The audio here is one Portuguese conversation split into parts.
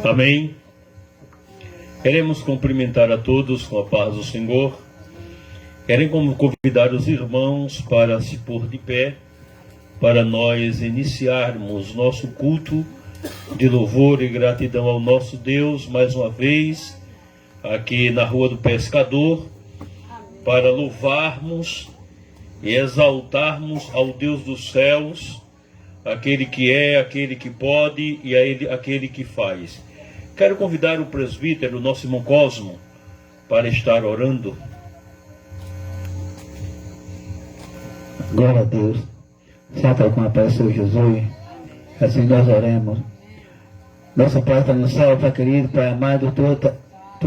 Amém. Queremos cumprimentar a todos com a paz do Senhor. Queremos convidar os irmãos para se pôr de pé, para nós iniciarmos nosso culto de louvor e gratidão ao nosso Deus, mais uma vez, aqui na Rua do Pescador, para louvarmos e exaltarmos ao Deus dos céus, aquele que é, aquele que pode e aquele que faz. Quero convidar o presbítero, nosso irmão Cosmo, para estar orando. Glória a Deus. Senta com a paz, Senhor Jesus. Assim nós oremos. Nossa Pai está no céu, Pai querido, Pai amado, estou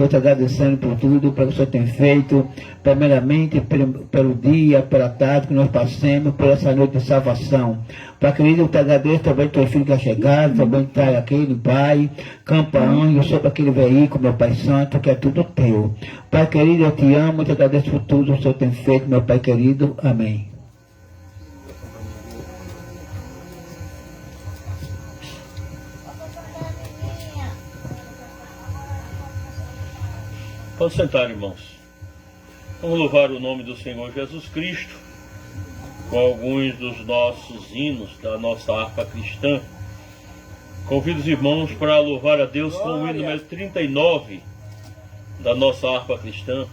te agradecendo por tudo, pelo que o Senhor tem feito, primeiramente pelo dia, pela tarde que nós passemos, por essa noite de salvação. Pai querido, eu te agradeço também teu filho que é chegado, também está aquele Pai, campa anjo sobre aquele veículo, meu Pai Santo, que é tudo teu. Pai querido, eu te amo, eu te agradeço por tudo que o Senhor tem feito, meu Pai querido. Amém. Pode sentar, irmãos. Vamos louvar o nome do Senhor Jesus Cristo com alguns dos nossos hinos da nossa harpa cristã. Convido os irmãos para louvar a Deus com o hino número 39 da nossa harpa cristã.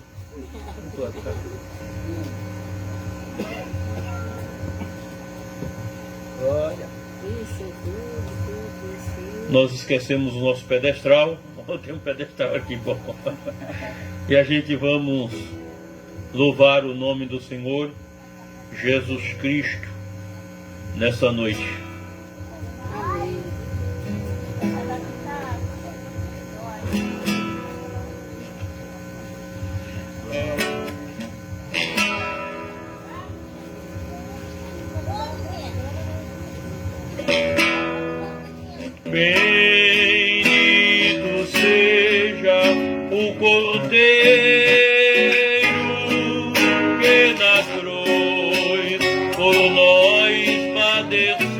Nós esquecemos o nosso pedestral. Tem um pedestal aqui, bom. E a gente vamos louvar o nome do Senhor Jesus Cristo nessa noite. Bendito seja o Cordeiro que na cruz por nós padeceu.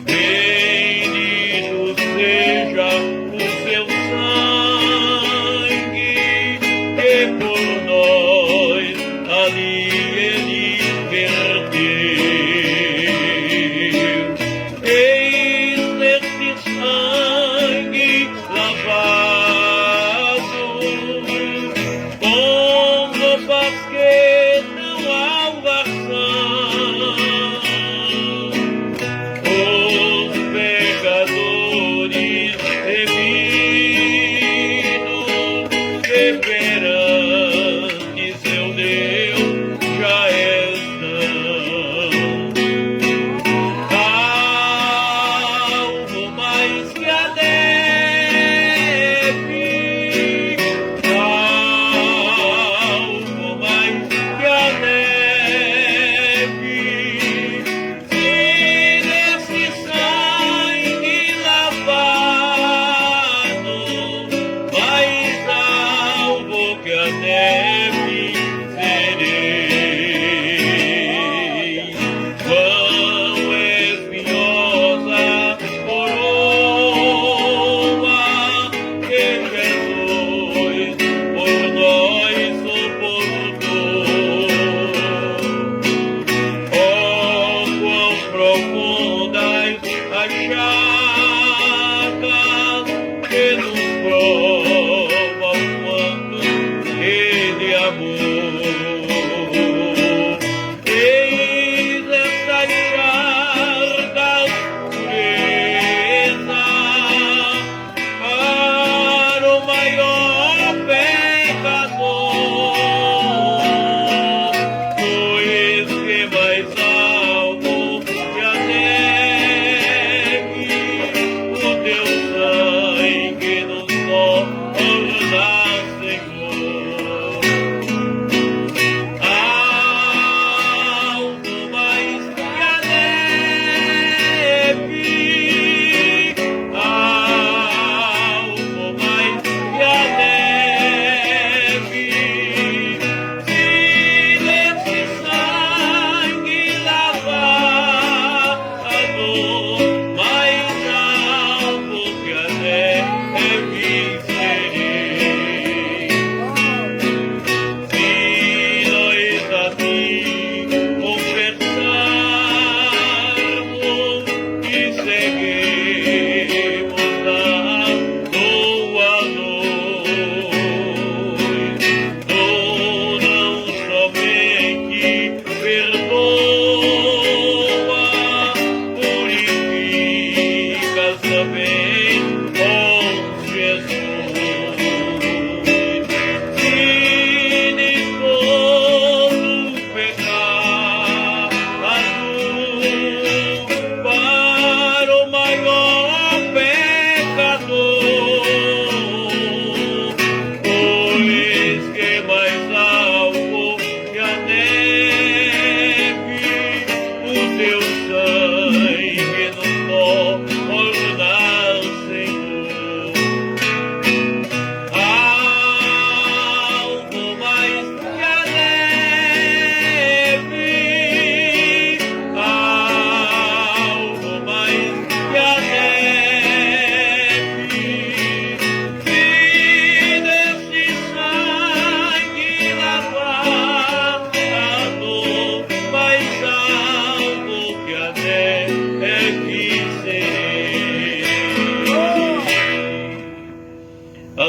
Bendito seja o seu sangue que por nós ali ele verteu.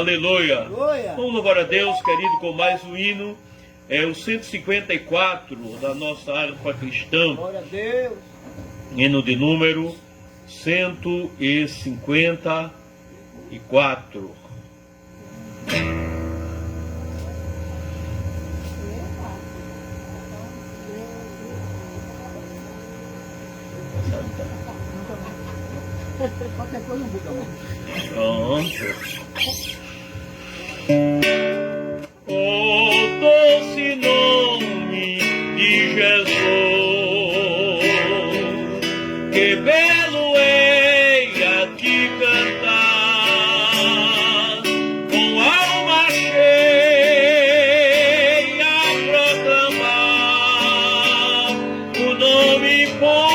Aleluia. Aleluia. Vamos louvar a Deus, querido, com mais um hino. É o 154 da nossa harpa cristã. Glória a Deus. Hino de número 154. Qualquer coisa não muda, Pronto. O doce nome de Jesus, que belo hei a te cantar, com alma cheia a proclamar o nome bom.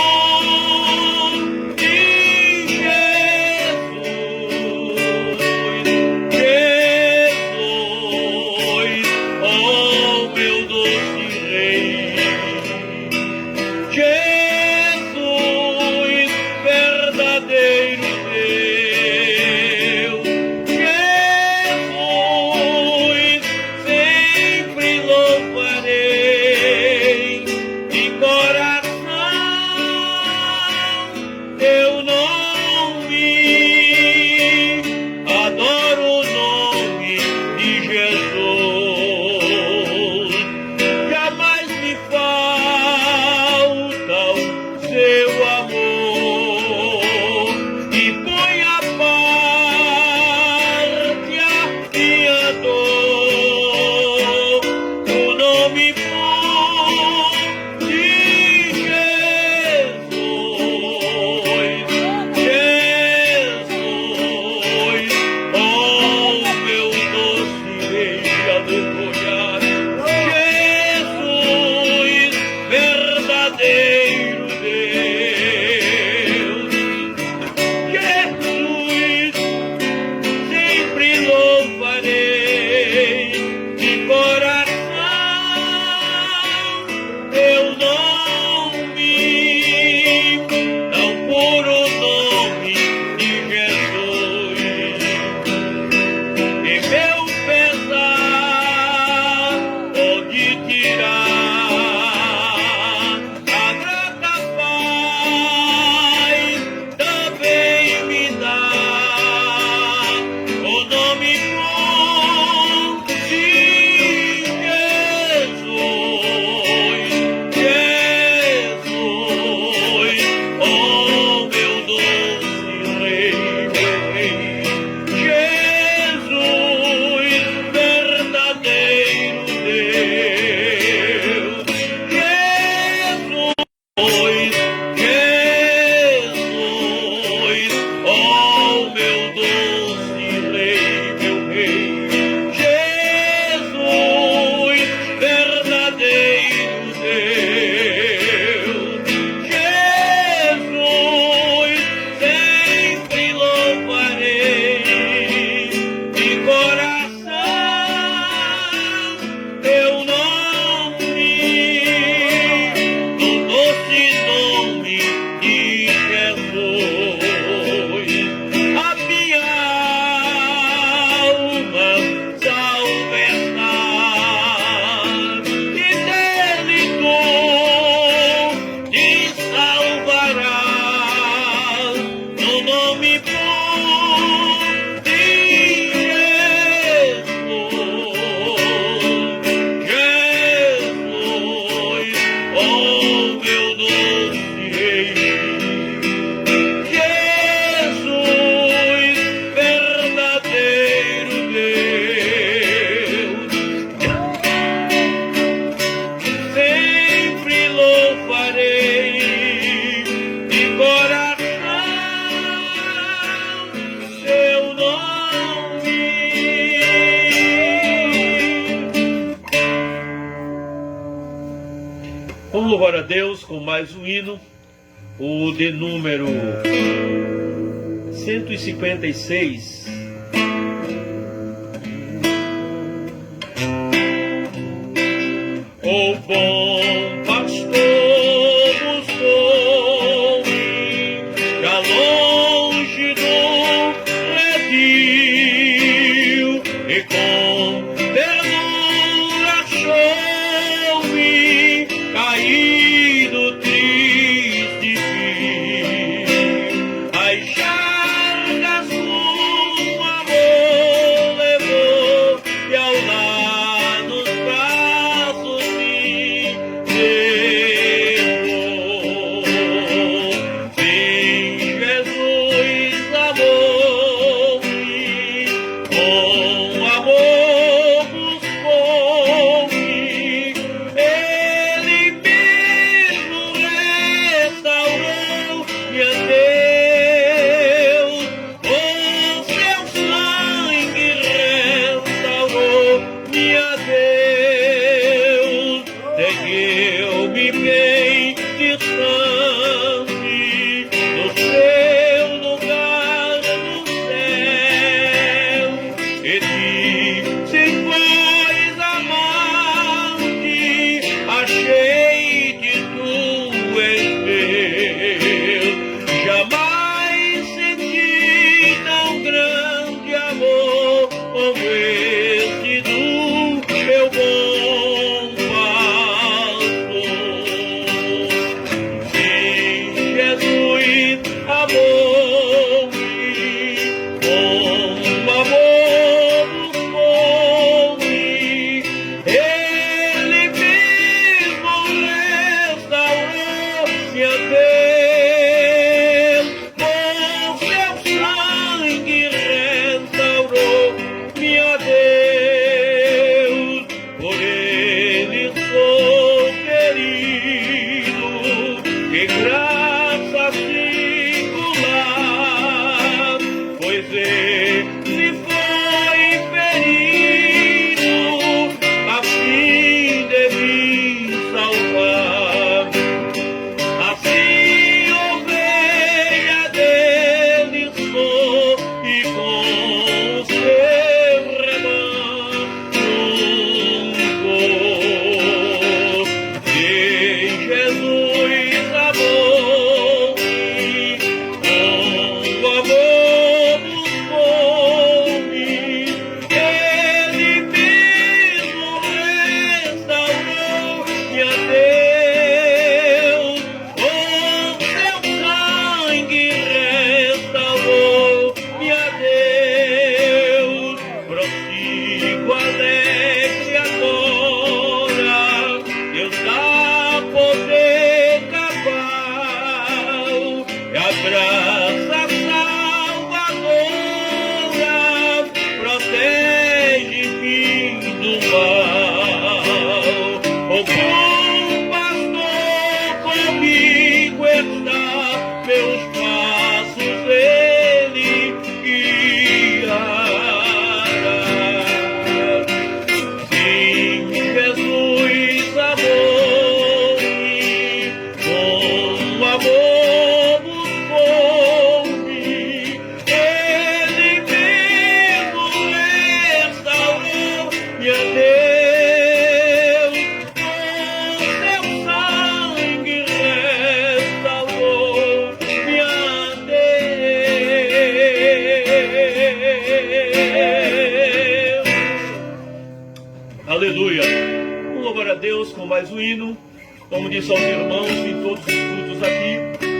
Vamos louvar a Deus com mais um hino, o de número 156. O bom pastor buscou-me, já longe do redil, com mais um hino. Como disse aos irmãos em todos os cultos aqui,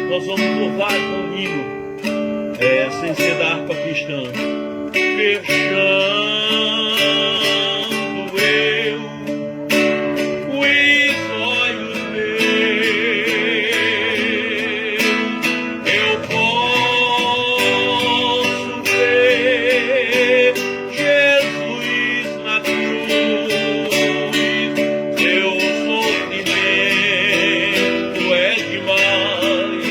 nós vamos louvar com um hino, sem ser da harpa cristã. Fechando eu os olhos meus, eu posso ver Jesus na cruz. Seu sofrimento é demais,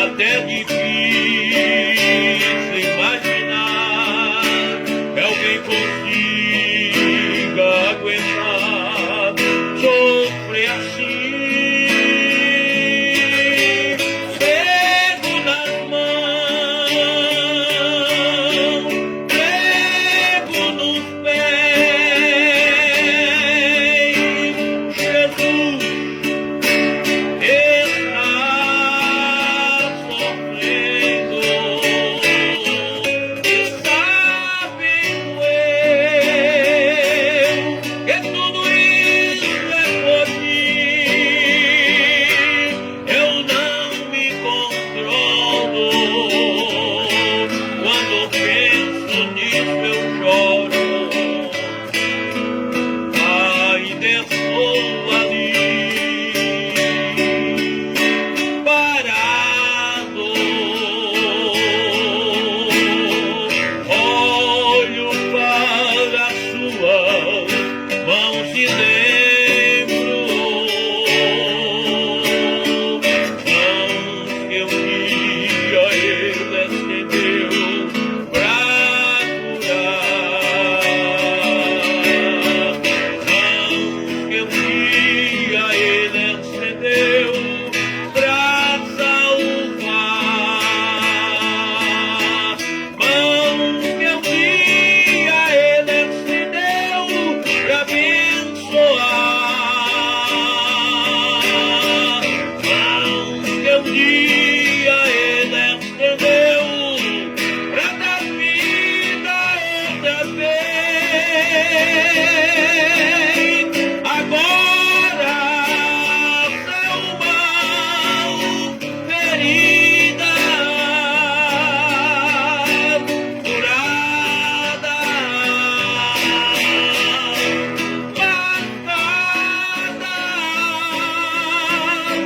até difícil imaginar que alguém consiga aguentar sofrer assim. Pego nas mãos, pego nos pés, Jesus está sofrendo, e sabendo eu que tudo isso é por mim, eu não me controlo. Quando penso nisso eu choro, ainda estou ali, parado, olho para suas mãos e lembro mãos que um dia ele estendeu pra curar, mãos que um dia ele estendeu pra salvar, mãos que um dia ele estendeu pra abençoar, mãos que um dia ele estendeu pra dar vida outra vez. Agora são mãos feridas, curadas, marcadas,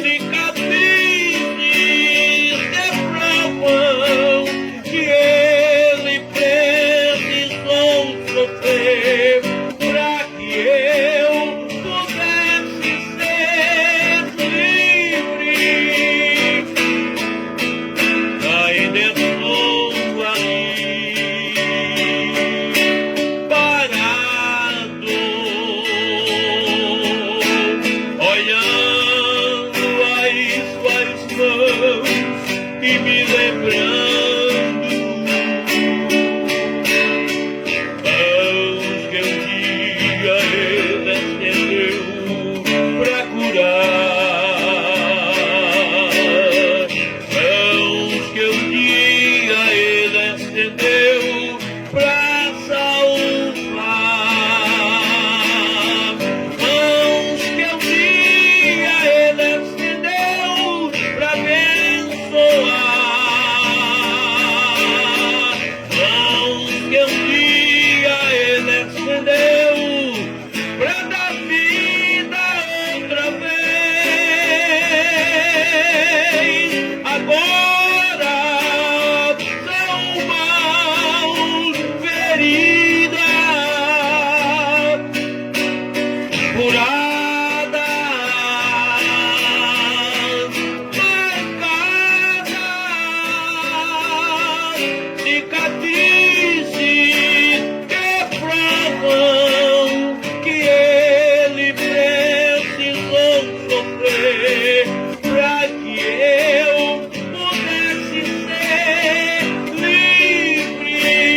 cicatrizes que provam que ele precisou sofrer pra que eu pudesse ser livre. Ainda estou ali, parado, olhando as suas mãos e me lembrando mãos que um dia ele estendeu pra curar, mãos que um dia ele estendeu pra salvar, mãos que um dia ele estendeu pra abençoar, mãos que um dia ele estendeu pra dar vida outra vez. Agora são mãos feridas, curadas, marcadas, cicatrizes que provam que ele precisou sofrer pra que eu pudesse ser livre.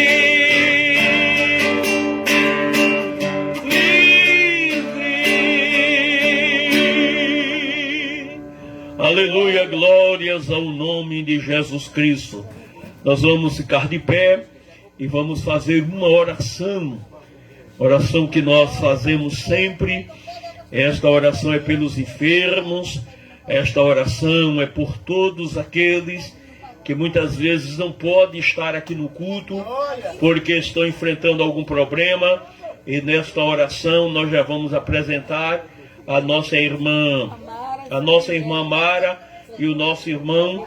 Aleluia, glórias ao nome de Jesus Cristo. Nós vamos ficar de pé e vamos fazer uma oração que nós fazemos sempre Esta oração é pelos enfermos, esta oração é por todos aqueles que muitas vezes não podem estar aqui no culto porque estão enfrentando algum problema. E nesta oração nós já vamos apresentar a nossa irmã Mara e o nosso irmão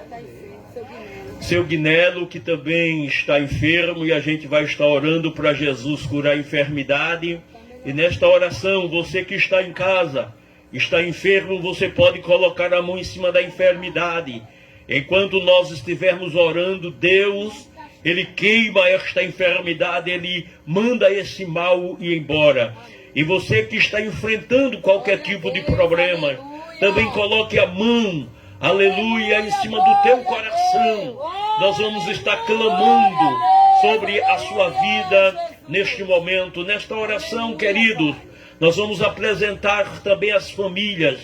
seu Guinelo, que também está enfermo, e a gente vai estar orando para Jesus curar a enfermidade. E nesta oração, você que está em casa, está enfermo, você pode colocar a mão em cima da enfermidade. Enquanto nós estivermos orando, Deus, Ele queima esta enfermidade, Ele manda esse mal ir embora. E você que está enfrentando qualquer tipo de problema, também coloque a mão, aleluia, em cima do teu coração. Nós vamos estar clamando sobre a sua vida neste momento, nesta oração, queridos. Nós vamos apresentar também as famílias.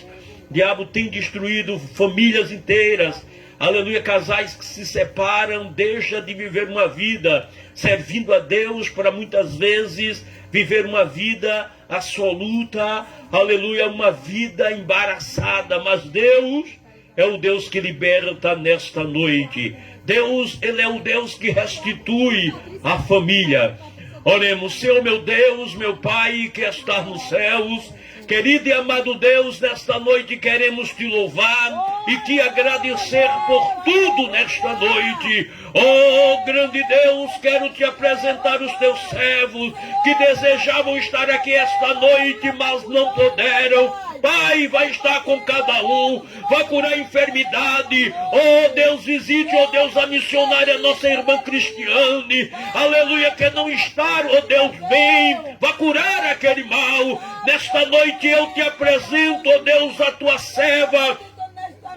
O diabo tem destruído famílias inteiras. Aleluia, casais que se separam, deixam de viver uma vida servindo a Deus para muitas vezes viver uma vida absoluta, aleluia, uma vida embaraçada. Mas Deus é o Deus que liberta nesta noite. Deus, Ele é o Deus que restitui a família. Oremos. Senhor meu Deus, meu Pai que está nos céus, querido e amado Deus, nesta noite queremos te louvar e te agradecer por tudo nesta noite. Oh, grande Deus, quero te apresentar os teus servos que desejavam estar aqui esta noite, mas não puderam. Pai, vai estar com cada um, vai curar a enfermidade. Oh Deus, visite, oh Deus, a missionária, nossa irmã Cristiane, aleluia, que não está, oh Deus, bem, vai curar aquele mal. Nesta noite eu te apresento, oh Deus, a tua serva,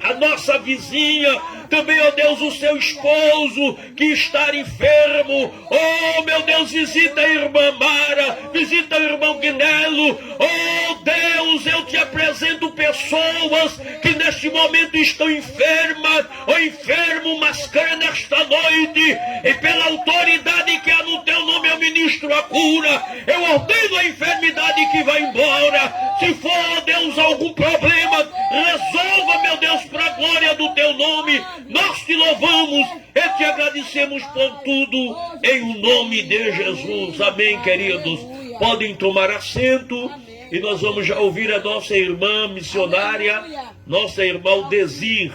a nossa vizinha, também, ó Deus, o seu esposo que está enfermo. Oh, meu Deus, visita a irmã Mara, visita o irmão Guinelo. Oh, Deus, eu te apresento pessoas que neste momento estão enfermas, ou enfermo, mas crê nesta noite, e pela autoridade que há no teu nome eu ministro a cura. Eu ordeno a enfermidade que vai embora. Se for, ó Deus, algum problema, resolva, meu Deus, para a glória do teu nome. Nós te louvamos e te agradecemos por tudo, em o nome de Jesus. Amém, queridos. Podem tomar assento e nós vamos já ouvir a nossa irmã missionária, nossa irmã Desir.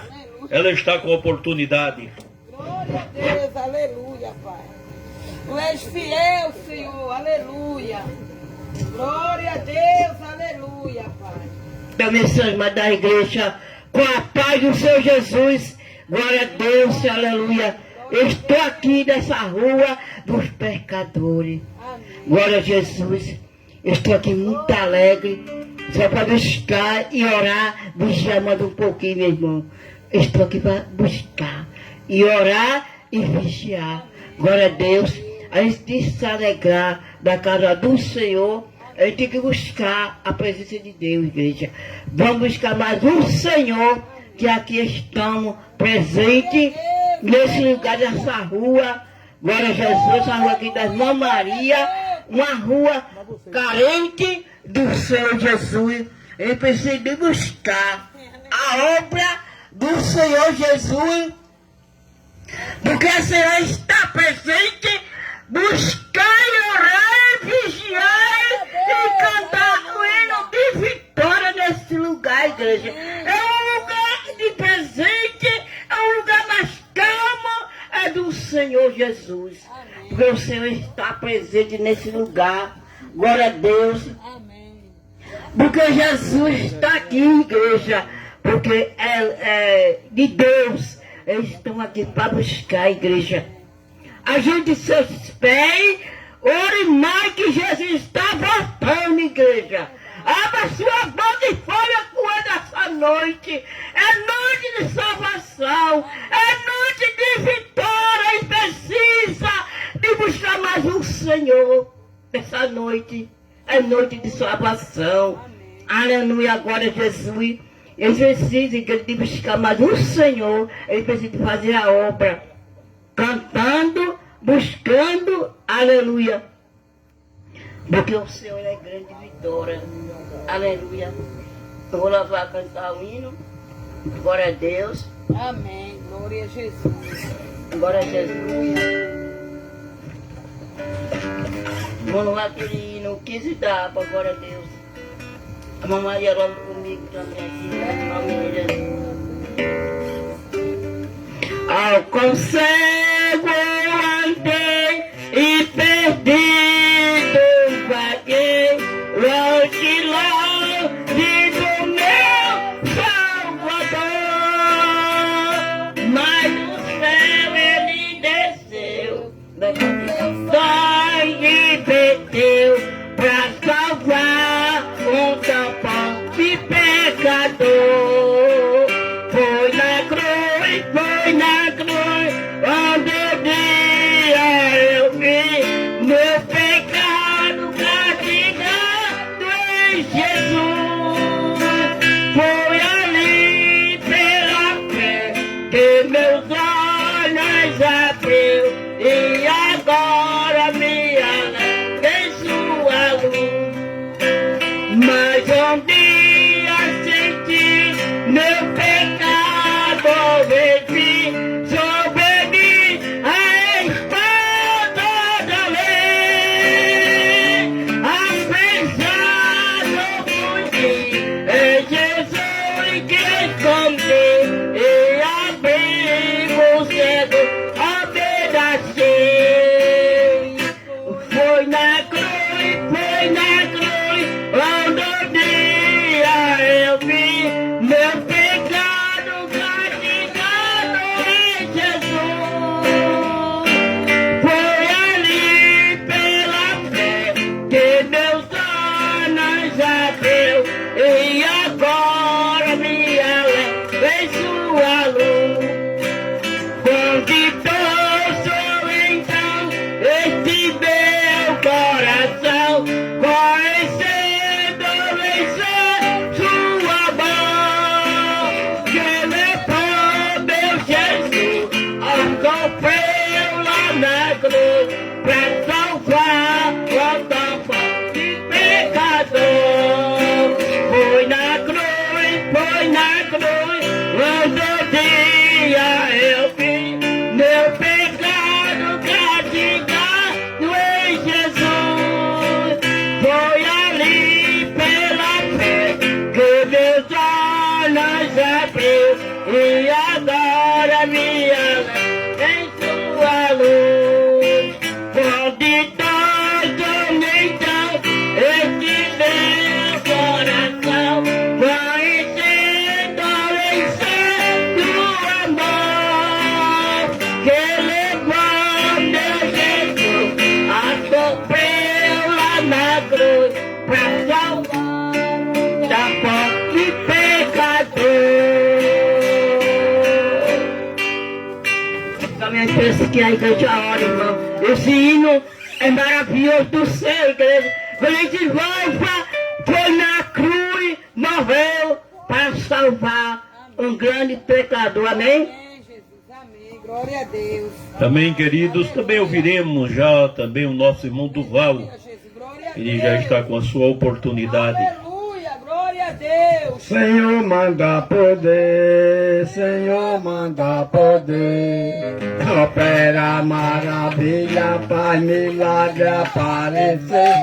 Ela está com a oportunidade. Glória a Deus, aleluia, Pai. Tu és fiel, Senhor, aleluia. Glória a Deus, aleluia, Pai. Da mensagem da igreja, com a paz do Senhor Jesus. Glória a Deus, aleluia. Eu estou aqui nessa rua dos pecadores. Glória a Jesus. Eu estou aqui muito alegre, só para buscar e orar, vigiando um pouquinho, meu irmão. Eu estou aqui para buscar e orar e vigiar. Glória a Deus. A gente tem que se alegrar da casa do Senhor. A gente tem que buscar a presença de Deus, igreja. Vamos buscar mais um Senhor, que aqui estamos presentes nesse lugar dessa rua. Glória a Jesus, essa rua aqui da Irmã Maria, uma rua carente do Senhor Jesus. Ele precisa de buscar a obra do Senhor Jesus, porque o Senhor está presente, buscar e orar e vigiar e cantar o hino de vitória nesse lugar, igreja. É um lugar de presente, é um lugar mais calmo, é do Senhor Jesus. Porque o Senhor está presente nesse lugar. Glória a Deus. Porque Jesus está aqui, igreja. Porque é de Deus. Eles estão aqui para buscar a igreja. A gente se espere, ore mais que Jesus está voltando, igreja. Abra sua boca e fale com ele essa noite. É noite de salvação. É noite de vitória. E precisa de buscar mais um Senhor. Essa noite é noite de salvação. Aleluia, agora Jesus. Ele precisa de buscar mais um Senhor. Ele precisa de fazer a obra. Cantando, buscando, aleluia. Porque o Senhor é grande vitória. Aleluia. Eu vou lavar a cantar o hino. Glória a Deus. Amém. Glória a Jesus. Glória a Jesus. Vamos lá aquele hino 15 da para glória a Deus. A mamãe ia logo comigo também aqui. Amém, Jesus. Ao conselho andei e perdido vaguei, longe do meu Salvador, mas do céu ele desceu, dói e perdeu pra salvar um tampão de pecador. Foi na cruz, onde um dia eu vi meu pecado castigado em Jesus. Foi ali pela fé que meus olhos abriu e agora me alegra em sua luz. Mas um dia senti meu pecado venci, sobre mim a espada da lei. Apesar do fugir, é Jesus que escondi e abrigo cedo obedeci. Foi na cruz, onde um dia eu vi meu pecado castigado em Jesus. Foi ali pela fé que meus olhos abriu e agora me alegra em sua luz. Convidoso então este meu coração, conhecendo em sua mão, que levou meu Jesus ao sofreu lá na cruz, pra salvar o tampão de pecador. Foi na cruz, quando um dia eu vi meu pecado castigado em Jesus. Foi ali pela fé que meus olhos abriu e agora me alegra em sua luz. Convidoso então este meu coração, conhecendo em seu amor, que levou meu Jesus a sofrer lá na cruz, pra salvar da morte pecador. Também penso que a igreja ora, irmão. Esse hino é maravilhoso do céu, igreja. Quando a gente louva, foi na cruz, morreu para salvar um grande pecador. Amém? Amém, Jesus. Amém. Glória a Deus. Também, queridos, também ouviremos já também o nosso irmão Duval. Glória a Jesus. Glória a Ele Deus. já está com a sua oportunidade. Aleluia. Glória a Deus. Senhor manda poder, Senhor manda poder. Opera maravilha, faz milagre aparecer.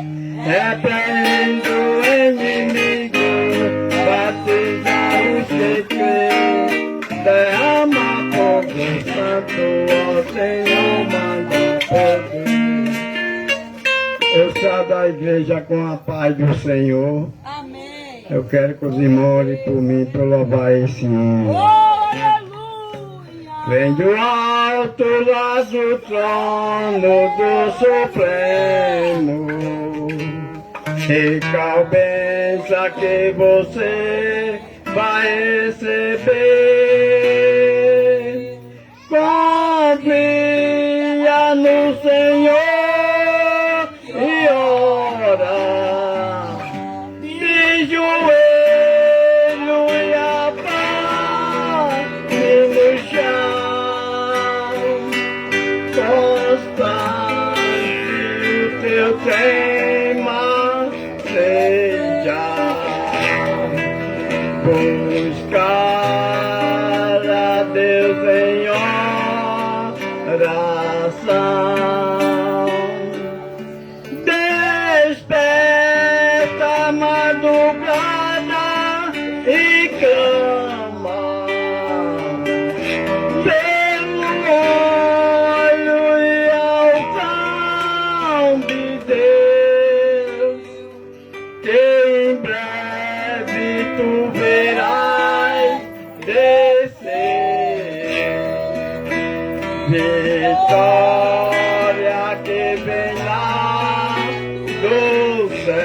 Repreende o inimigo, batiza os que crê. Derrama fogo santo, ó Senhor manda poder. Eu saio da igreja com a paz do Senhor. Amém. Eu quero que os irmãos orem por mim para louvar esse hino. Oh, aleluia. Vem do alto lá do trono do Supremo, recompensa que você vai receber. Confia no Senhor e ora, de joelho e a paz no chão, constante o teu tema seja. em oração. Desperta a madrugada e clama pelo olho e alção de Deus, que em breve tu verás descer vitória que vem lá do céu.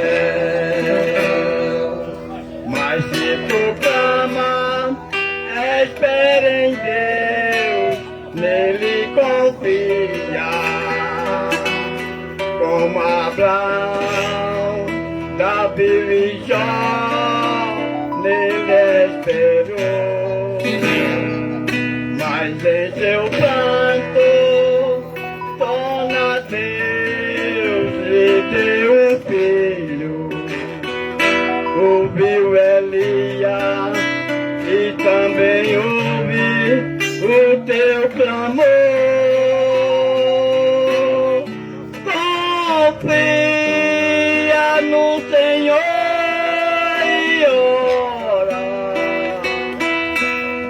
Mas se tu clama, espera em Deus, nele confia, como Abraão, Davi e Jó, nele esperou. Mas em seu pranto torna Deus lhe deu um filho. Ouviu Elias e também ouvi o teu clamor. Confia no Senhor e ora,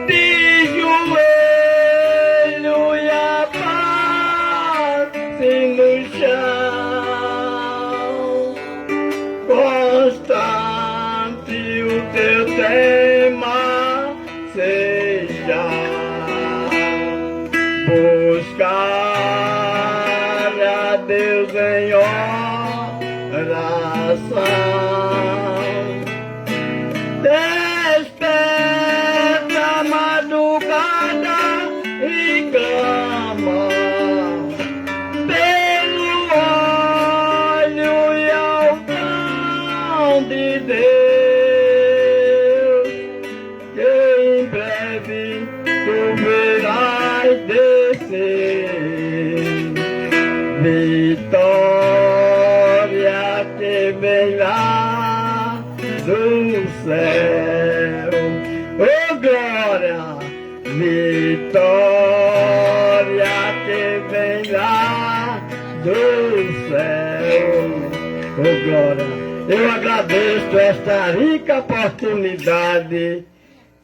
de joelho e a face no chão. Constante o teu tema seja buscar a Deus em oração. Desperta a madrugada e clama pelo olho e alção de Deus, que em breve tu verás descer vitória que vem lá do céu. Oh glória, vitória que vem lá do céu. Oh glória, eu agradeço esta rica oportunidade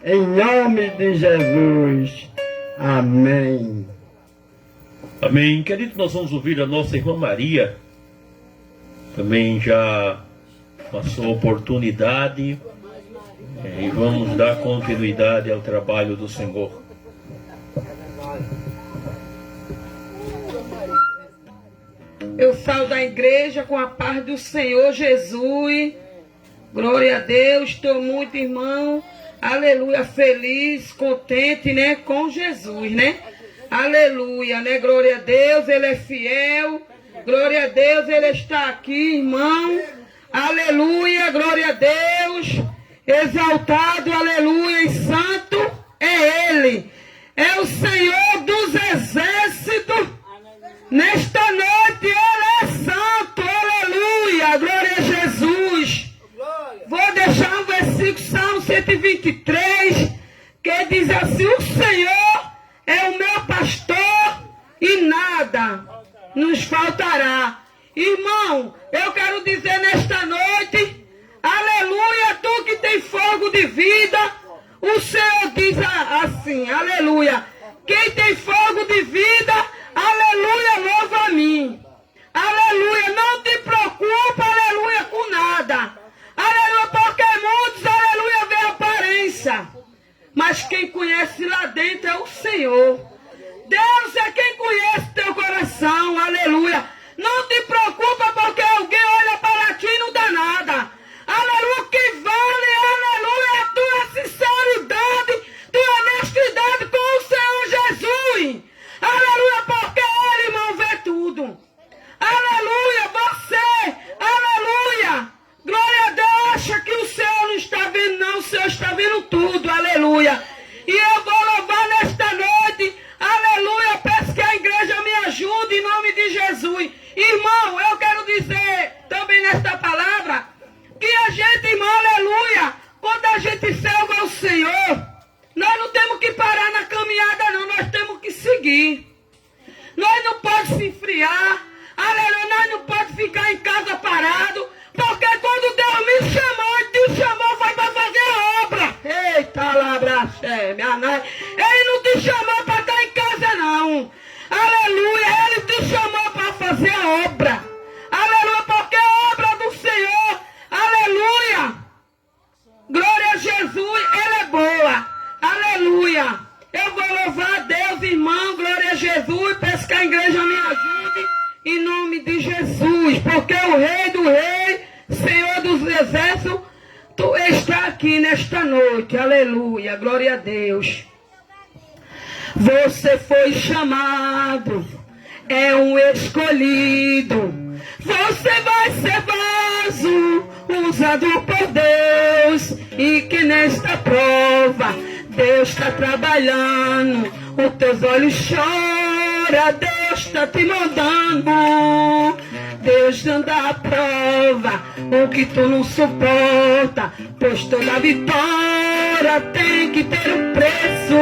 em nome de Jesus. Amém. Amém. Querido, nós vamos ouvir a nossa irmã Maria. Também já passou a oportunidade. E vamos dar continuidade ao trabalho do Senhor. Eu saio da igreja com a paz do Senhor Jesus. Glória a Deus. Estou muito, irmão. Aleluia. Feliz, contente, né? Com Jesus, né? Aleluia, né? Glória a Deus. Ele é fiel. Glória a Deus. Ele está aqui, irmão. Aleluia. Glória a Deus. Exaltado. Aleluia. E santo é Ele. É o Senhor dos exércitos. Nesta noite Ele é santo, aleluia, glória a Jesus. Vou deixar um versículo, Salmo 123, que diz assim: o Senhor é o meu pastor e nada nos faltará. Irmão, eu quero dizer nesta noite, aleluia, tu que tem fogo de vida, o Senhor diz assim, aleluia, quem tem fogo de vida, aleluia, louva a mim. Aleluia, não te preocupa, aleluia, com nada. Aleluia, porque muitos, aleluia, vê a aparência. Mas quem conhece lá dentro é o Senhor. Deus é quem conhece teu coração, aleluia. Não te preocupa porque alguém olha para ti e não dá nada. Aleluia, o que vale, aleluia, é a tua sinceridade, tua honestidade com o Senhor Jesus. Aleluia, porque Ele, irmão, vê tudo. Aleluia, você, aleluia. Glória a Deus, acha que o Senhor não está vendo, não. O Senhor está vendo tudo, aleluia. E eu vou louvar nesta noite, aleluia. Peço que a igreja me ajude em nome de Jesus. Irmão, eu quero dizer também nesta palavra que a gente, irmão, aleluia, quando a gente serve ao Senhor, nós não temos que parar na caminhada, não. Nós seguir. Nós não podemos se esfriar. Aleluia, nós não podemos ficar em casa parado. Porque quando Deus me chamou, Ele te chamou foi para fazer a obra. Eita, labraxé, minha nai. Ele não te chamou para estar em casa, não. Aleluia, Ele te chamou para fazer a obra. Aleluia, porque a obra do Senhor, aleluia. Glória a Jesus, ela é boa. Aleluia. Eu vou louvar a Deus, irmão. Glória a Jesus. Peço que a igreja me ajude. Em nome de Jesus. Porque o Rei do Rei, Senhor dos Exércitos, tu está aqui nesta noite. Aleluia. Glória a Deus. Você foi chamado. É um escolhido. Você vai ser vaso usado por Deus. E que nesta prova Deus está trabalhando. Os teus olhos choram. Deus está te mandando. Deus dando a prova o que tu não suporta. Pois toda vitória tem que ter um preço.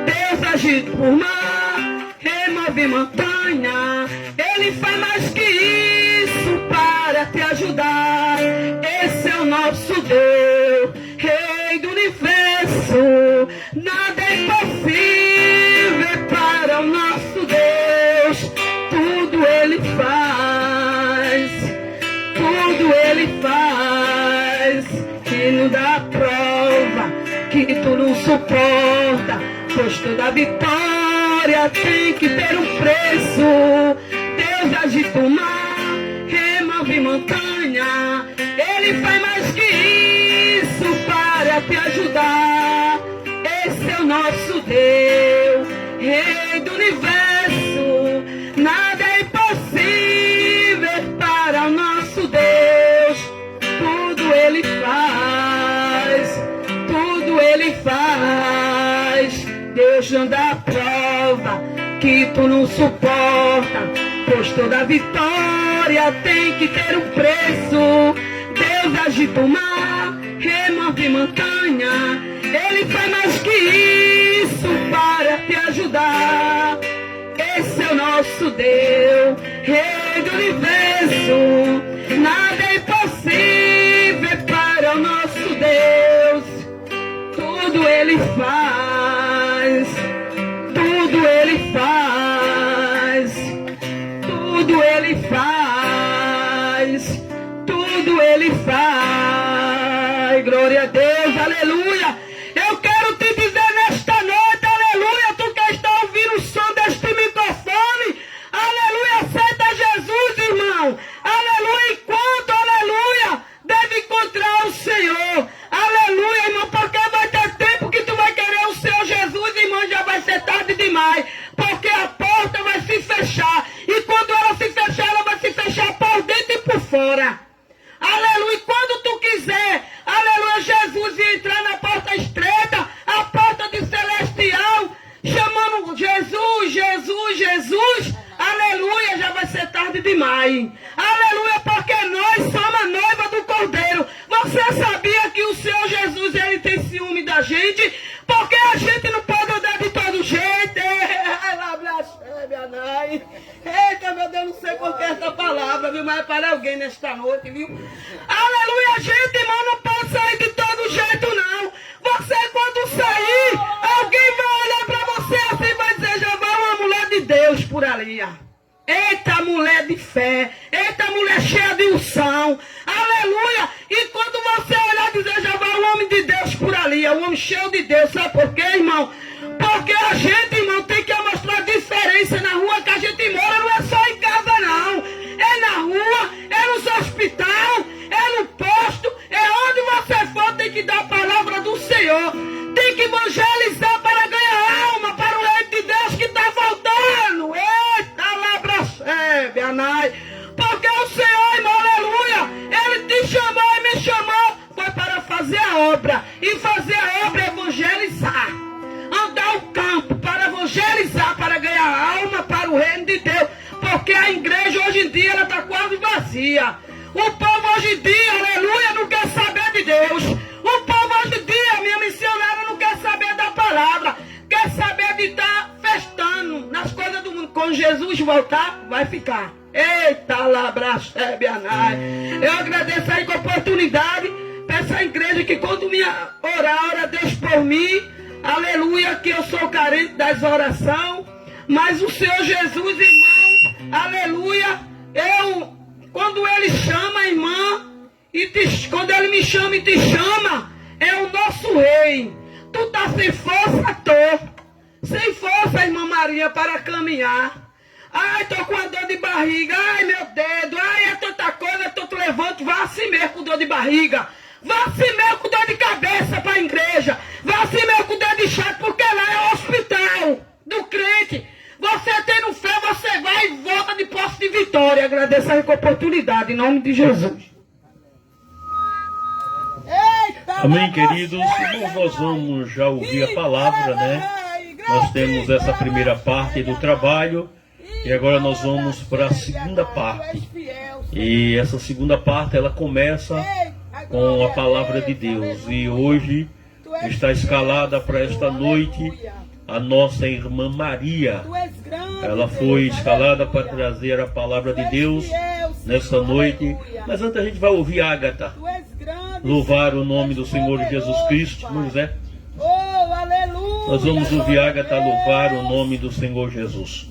Deus age por mar, remove montanha. Ele faz mais que isso para te ajudar. Esse é o nosso Deus, Rei do Universo. Nada é impossível para o nosso Deus. Tudo Ele faz, tudo Ele faz. Que não dá prova que tu não suporta. Pois toda vitória tem que ter um preço. Deus agita o mar, remove montanha. Ele faz mais que isso para te ajudar. Esse é o nosso Deus, Rei do Universo. Nada é impossível para o nosso Deus. Tudo Ele faz, tudo Ele faz. Deus não dá prova que tu não suporta. Pois toda vitória tem que ter um preço. Deus agita o mar, remove montanha. Ele faz mais que isso para te ajudar. Esse é o nosso Deus, Rei do Universo. Nada é impossível para o nosso Deus. Tudo Ele faz, tudo Ele faz, tudo Ele faz, tudo Ele faz. Glória a Deus, aleluia. Eu quero te dizer nesta noite, aleluia, tu que está ouvindo o som deste microfone, aleluia, aceita Jesus, irmão, aleluia, enquanto, aleluia, deve encontrar o Senhor, aleluia, irmão, porque vai ter tempo que tu vai querer o Senhor Jesus, irmão, já vai ser tarde demais, porque a porta vai se fechar, e quando ela se fechar, ela vai se fechar por dentro e por fora. Aleluia, quando tu quiser, aleluia, Jesus entrar na porta estreita, a porta de celestial, chamando Jesus, Jesus, Jesus, aleluia, já vai ser tarde demais. Aleluia, porque nós somos a noiva do Cordeiro. Você sabia que o Senhor Jesus, ele tem ciúme da gente? Porque a gente não pode andar de todo jeito. Eita, meu Deus, não sei por que essa palavra, viu? Mas é para alguém nesta noite, viu? Aleluia, a gente, irmão, não pode sair de todo jeito, não. Você, quando sair, alguém vai olhar para você assim e vai dizer, já vai uma mulher de Deus por ali, ó. Eita, mulher de fé. Eita, mulher cheia de unção. Aleluia. E quando você olhar e dizer, já vai um homem de Deus por ali, é um homem cheio de Deus. Sabe por quê, irmão? Porque a gente, irmão, tem que mostrar diferença na rua que a gente mora. Não é só em casa, não. É na rua, é nos hospital, é no posto, é onde você for, tem que dar a palavra do Senhor. Tem que evangelizar para ganhar alma para o reino de Deus que está voltando. Eita, labracebe, anai. Porque o Senhor, irmão, aleluia, Ele te chamou e me chamou, foi para fazer a obra. E fazer a obra é evangelizar. Andar o campo para evangelizar, para ganhar alma para o reino de Deus. Porque a igreja hoje em dia, ela está quase vazia. O povo hoje em dia, aleluia, não quer saber de Deus. O povo hoje em dia, minha missionária, não quer saber da palavra. Quer saber de estar festando. quando Jesus voltar, vai ficar. Eita, labraxebianai. Eu agradeço aí com a oportunidade para essa igreja que quando me orar, ora Deus por mim. Aleluia, que eu sou carente das orações. Mas o Senhor Jesus, irmão, aleluia, quando Ele chama, irmã, quando Ele me chama e te chama, é o nosso rei. Tu tá sem força, sem força, irmã Maria, para caminhar. Ai, tô com a dor de barriga, ai, meu dedo, ai, é tanta coisa, tu te levanta, vá assim mesmo com dor de barriga. Vá assim mesmo com dor de cabeça para a igreja. Vá assim mesmo com dor de chato, porque lá é o hospital do crente. Você tendo fé, você vai e volta de posse de vitória. Agradeço a oportunidade, em nome de Jesus. Amém, queridos. Nós vamos já ouvir a palavra, né? Nós temos essa primeira parte do trabalho e agora nós vamos para a segunda parte. E essa segunda parte, ela começa com a palavra de Deus. E hoje está escalada para esta noite a nossa irmã Maria. Ela foi escalada para trazer a palavra de Deus nessa noite. Mas antes a gente vai ouvir a Ágata louvar o nome do Senhor Jesus Cristo. José, nós vamos ouvir a Ágata louvar o nome do Senhor Jesus.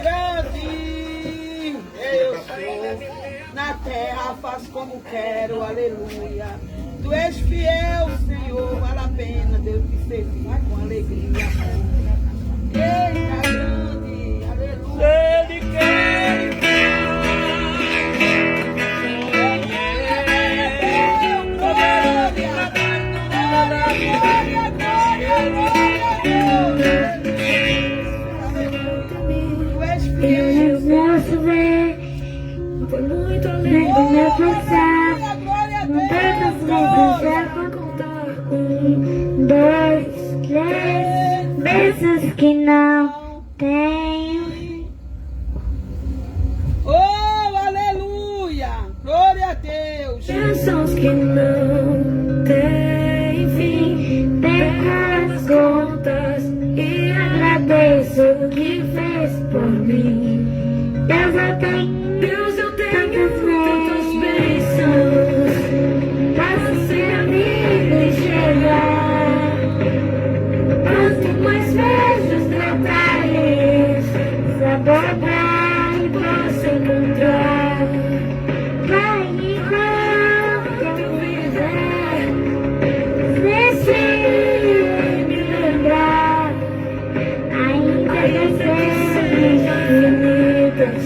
Grande eu sou, na terra faço como quero, aleluia. Tu és fiel, Senhor, vale a pena Deus te servir com alegria. Eita, grande, aleluia. Ele quer. Eu posso ver, foi muito além do meu passar. Tantas vezes já vou contar. 1, 2, 3 vezes que não tenho. Oh, aleluia! Glória a Deus! Bênçãos que não têm fim. Perco as contas e agradeço o que fez por mim. Deus, eu tenho tantas bênçãos. Faço sem a vida enxergar. Quanto mais vejo os detalhes, saborar e posso encontrar. Vai enquanto eu viver, se me lembrar. Ainda que sejam infinitas,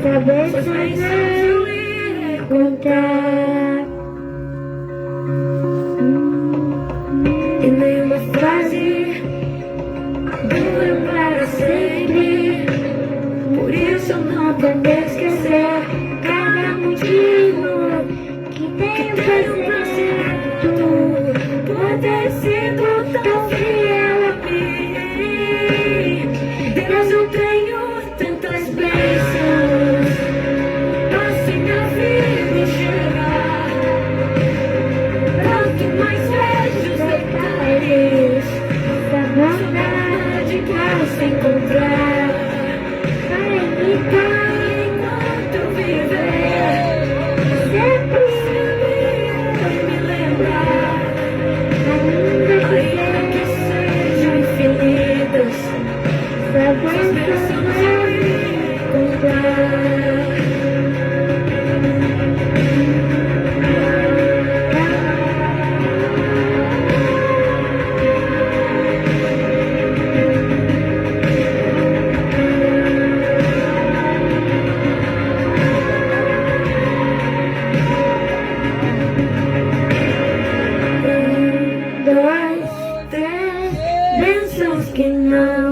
saber sonhar e contar. E nenhuma frase dura para sempre. Por isso eu não tento esquecer cada motivo que tenho pra ser tu, por ter sido tão fiel a mim. Deus, eu tenho tantas bênçãos, posso minha vida enxergar. Quanto mais vejo os detalhes, da bondade posso encontrar. Vai me dar enquanto viver, sempre me lembrar. Ainda que sejam infinitas, saber sonhar e contar. Bênçãos que não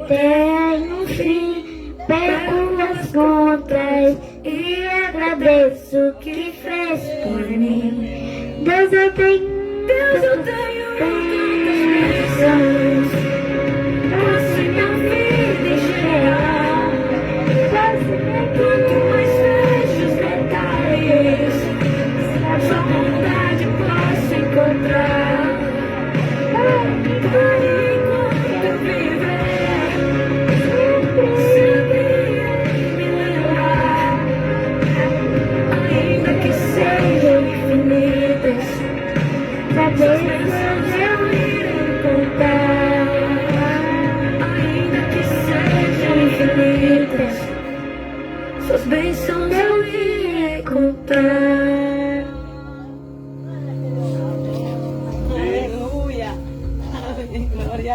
têm fim. Perco as contas e agradeço o que fez por mim. Deus, eu tenho tantas bênçãos. Posso minha vida enxergar. Quanto mais vejo os detalhes, sua bondade posso encontrar.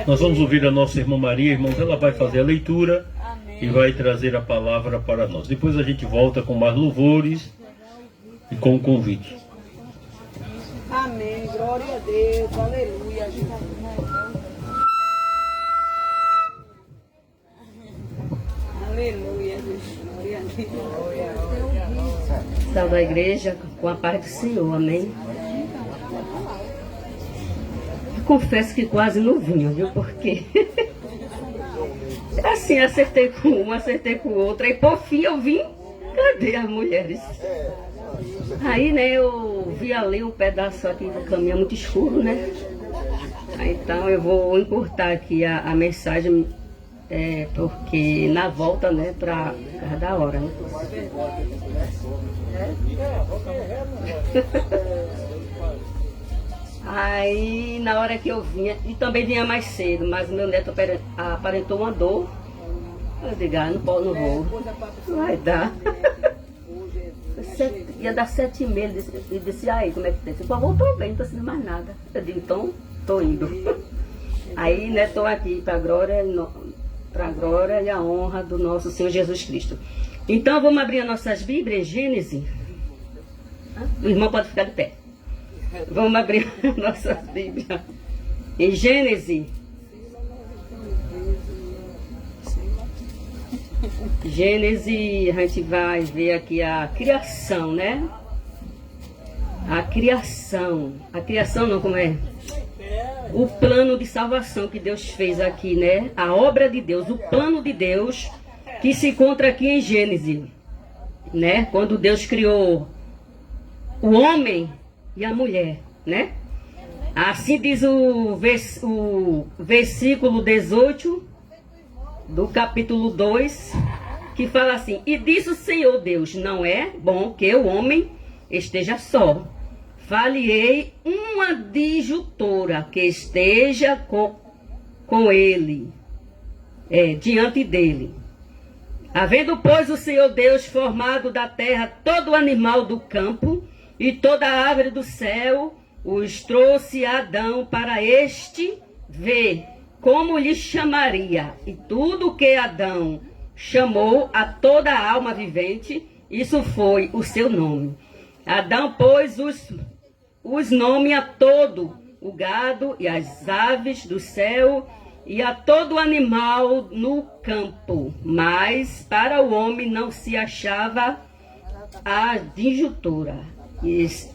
Nós vamos ouvir a nossa irmã Maria. Irmãos, ela vai fazer a leitura e vai trazer a palavra para nós. Depois a gente volta com mais louvores e com o convite. Amém. Glória a Deus. Aleluia. Aleluia. Glória a Deus. Salve a igreja com a paz do Senhor, amém? Eu confesso que quase não vinha, viu? Porque assim, acertei com um, acertei com o outro, aí por fim eu vim, cadê as mulheres? Aí, né, eu vi ali um pedaço aqui do caminho muito escuro, né? Então eu vou encurtar aqui a mensagem, porque na volta, né, para da hora, né? Aí, na hora que eu vinha, e também vinha mais cedo, mas meu neto aparentou uma dor. Eu digo, não vou, não vai dar. Ia dar 7h30, ele disse, aí, como é que tem? Por favor, estou bem, não estou sentindo mais nada. Eu digo, então, estou indo. Aí, né, estou aqui para a glória e a honra do nosso Senhor Jesus Cristo. Então, vamos abrir as nossas Bíblias em Gênesis. O irmão pode ficar de pé. Vamos abrir as nossas Bíblias em Gênesis. Gênesis, a gente vai ver aqui a criação, né? A criação não, como é? O plano de salvação que Deus fez aqui, né? A obra de Deus, o plano de Deus que se encontra aqui em Gênesis, né? Quando Deus criou o homem e a mulher, né? Assim diz o versículo 18 do capítulo 2, que fala assim: e disse o Senhor Deus, não é bom que o homem esteja só. Far-lhe-ei uma adjutora que esteja com ele, diante dele. Havendo, pois, o Senhor Deus formado da terra todo o animal do campo e toda a árvore do céu, os trouxe a Adão para este ver como lhe chamaria. E tudo que Adão chamou a toda a alma vivente, isso foi o seu nome. Adão pôs os nomes a todo o gado e as aves do céu e a todo animal no campo, mas para o homem não se achava a adjutora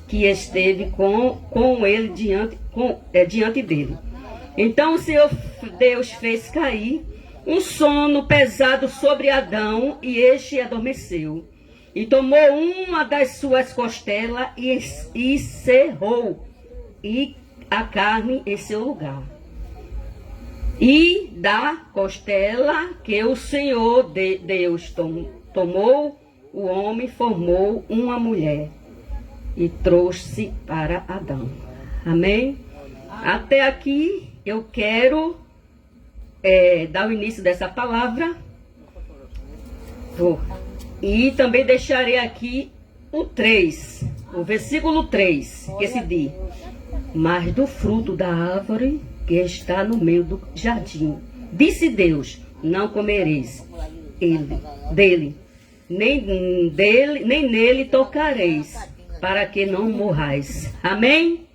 que esteve com ele diante dele. Então o Senhor Deus fez cair um sono pesado sobre Adão, e este adormeceu. E tomou uma das suas costelas e cerrou a carne em seu lugar. E da costela que o Senhor Deus tomou, o homem formou uma mulher e trouxe para Adão. Amém? Até aqui eu quero dar o início dessa palavra. E também deixarei aqui o 3, o versículo 3, que se diz: mas do fruto da árvore que está no meio do jardim, disse Deus, não comereis dele, nem nele tocareis, para que não morrais. Amém?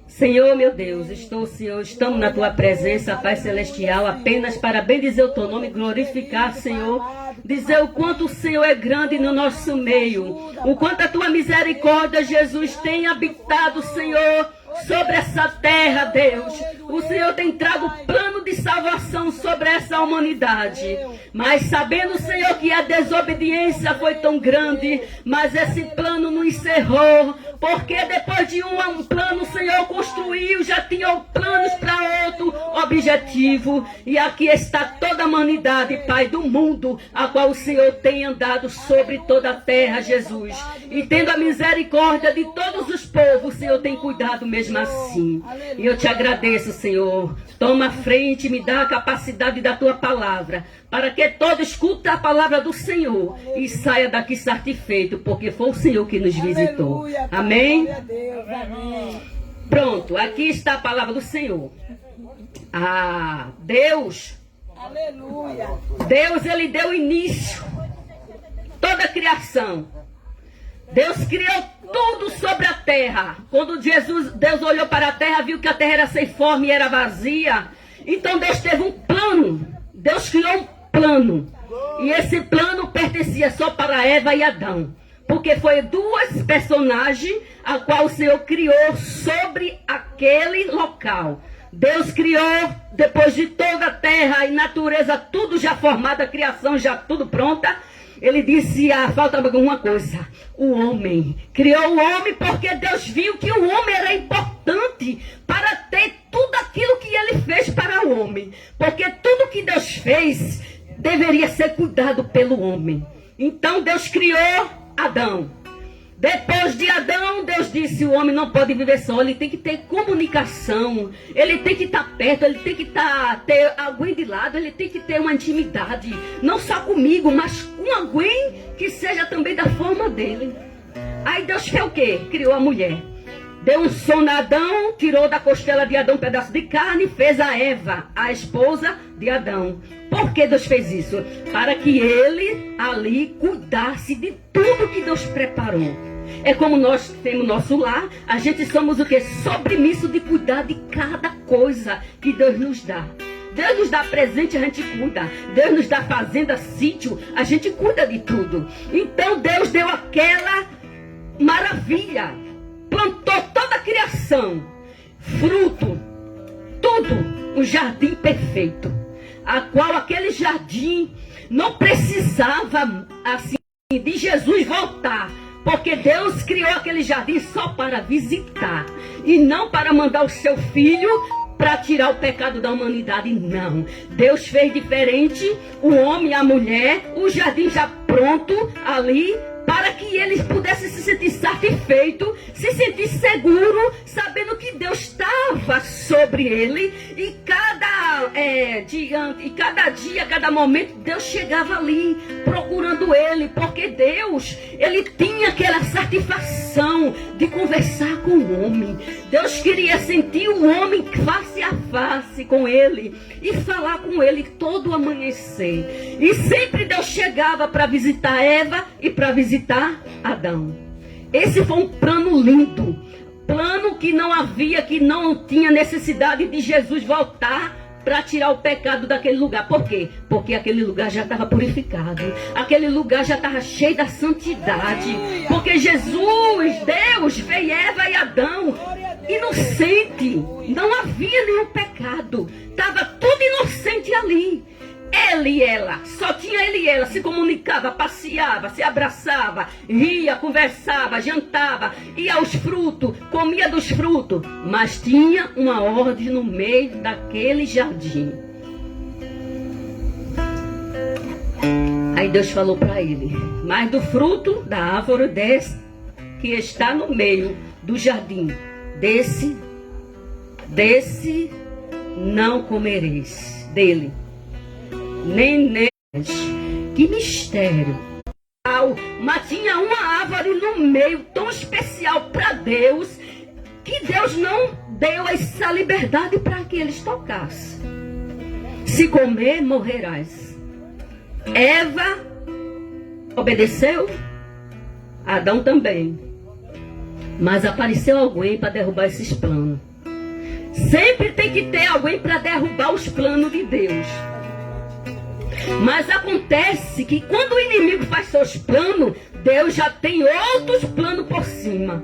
Senhor, meu Deus, estamos na tua presença, Pai Celestial, apenas para bendizer o teu nome, glorificar, Senhor, dizer o quanto o Senhor é grande no nosso meio, o quanto a tua misericórdia, Jesus, tem habitado, Senhor, sobre essa terra, Deus. O Senhor tem trago plano de salvação sobre essa humanidade, mas sabendo, Senhor, que a desobediência foi tão grande, mas esse plano não encerrou, porque depois de um plano o Senhor construiu, já tinha planos para outro objetivo, e aqui está toda a humanidade, Pai, do mundo, a qual o Senhor tem andado sobre toda a terra, Jesus, e tendo a misericórdia de todos os povos, o Senhor tem cuidado mesmo assim. E eu te agradeço, Senhor. Toma a frente, me dá a capacidade da tua palavra, para que todo escute a palavra do Senhor e saia daqui satisfeito, porque foi o Senhor que nos visitou. Amém? Pronto, aqui está a palavra do Senhor. Deus, ele deu início toda a criação. Deus criou tudo sobre a terra. Quando Deus olhou para a terra, viu que a terra era sem forma e era vazia. Então Deus teve um plano. Deus criou um plano. E esse plano pertencia só para Eva e Adão. Porque foi duas personagens a qual o Senhor criou sobre aquele local. Deus criou, depois de toda a terra e natureza, tudo já formado, a criação já tudo pronta. Ele disse, faltava alguma coisa. O homem. Criou o homem porque Deus viu que o homem era importante para ter tudo aquilo que ele fez para o homem. Porque tudo que Deus fez deveria ser cuidado pelo homem. Então Deus criou Adão. Depois de Adão, Deus disse, o homem não pode viver só, ele tem que ter comunicação, ele tem que estar perto, ele tem que ter alguém de lado, ele tem que ter uma intimidade, não só comigo, mas com alguém que seja também da forma dele. Aí Deus fez o quê? Criou a mulher. Deu um sono a Adão, tirou da costela de Adão um pedaço de carne, fez a Eva, a esposa de Adão. Por que Deus fez isso? Para que ele ali cuidasse de tudo que Deus preparou. É como nós temos nosso lar, a gente somos o quê? Sobremisso de cuidar de cada coisa que Deus nos dá. Deus nos dá presente, a gente cuida. Deus nos dá fazenda, sítio, a gente cuida de tudo. Então Deus deu aquela maravilha. Plantou toda a criação, fruto, tudo, um jardim perfeito, a qual aquele jardim não precisava assim de Jesus voltar, porque Deus criou aquele jardim só para visitar e não para mandar o seu filho para tirar o pecado da humanidade, não. Deus fez diferente, o homem e a mulher, o jardim já pronto ali, para que eles pudessem se sentir satisfeitos, se sentir seguro, sabendo que Deus estava sobre ele. E cada dia, cada momento, Deus chegava ali, procurando ele. Porque Deus, ele tinha aquela satisfação de conversar com o homem. Deus queria sentir o homem face a face com ele e falar com ele todo o amanhecer. E sempre Deus chegava para visitar Eva e para visitar Adão. Esse foi um plano lindo, plano que não tinha necessidade de Jesus voltar para tirar o pecado daquele lugar. Por quê? Porque aquele lugar já estava purificado, aquele lugar já estava cheio da santidade, porque Jesus, Deus, fez Eva e Adão inocente, não havia nenhum pecado, estava tudo inocente ali. Ele e ela, só tinha ele e ela, se comunicava, passeava, se abraçava, ria, conversava, jantava, ia aos frutos, comia dos frutos, mas tinha uma ordem no meio daquele jardim. Aí Deus falou para ele, mas do fruto da árvore desse que está no meio do jardim, desse não comereis, dele. Nem. Que mistério. Mas tinha uma árvore no meio tão especial para Deus, que Deus não deu essa liberdade para que eles tocassem. Se comer, morrerás. Eva obedeceu, Adão também. Mas apareceu alguém para derrubar esses planos. Sempre tem que ter alguém para derrubar os planos de Deus. Mas acontece que quando o inimigo faz seus planos, Deus já tem outros planos por cima.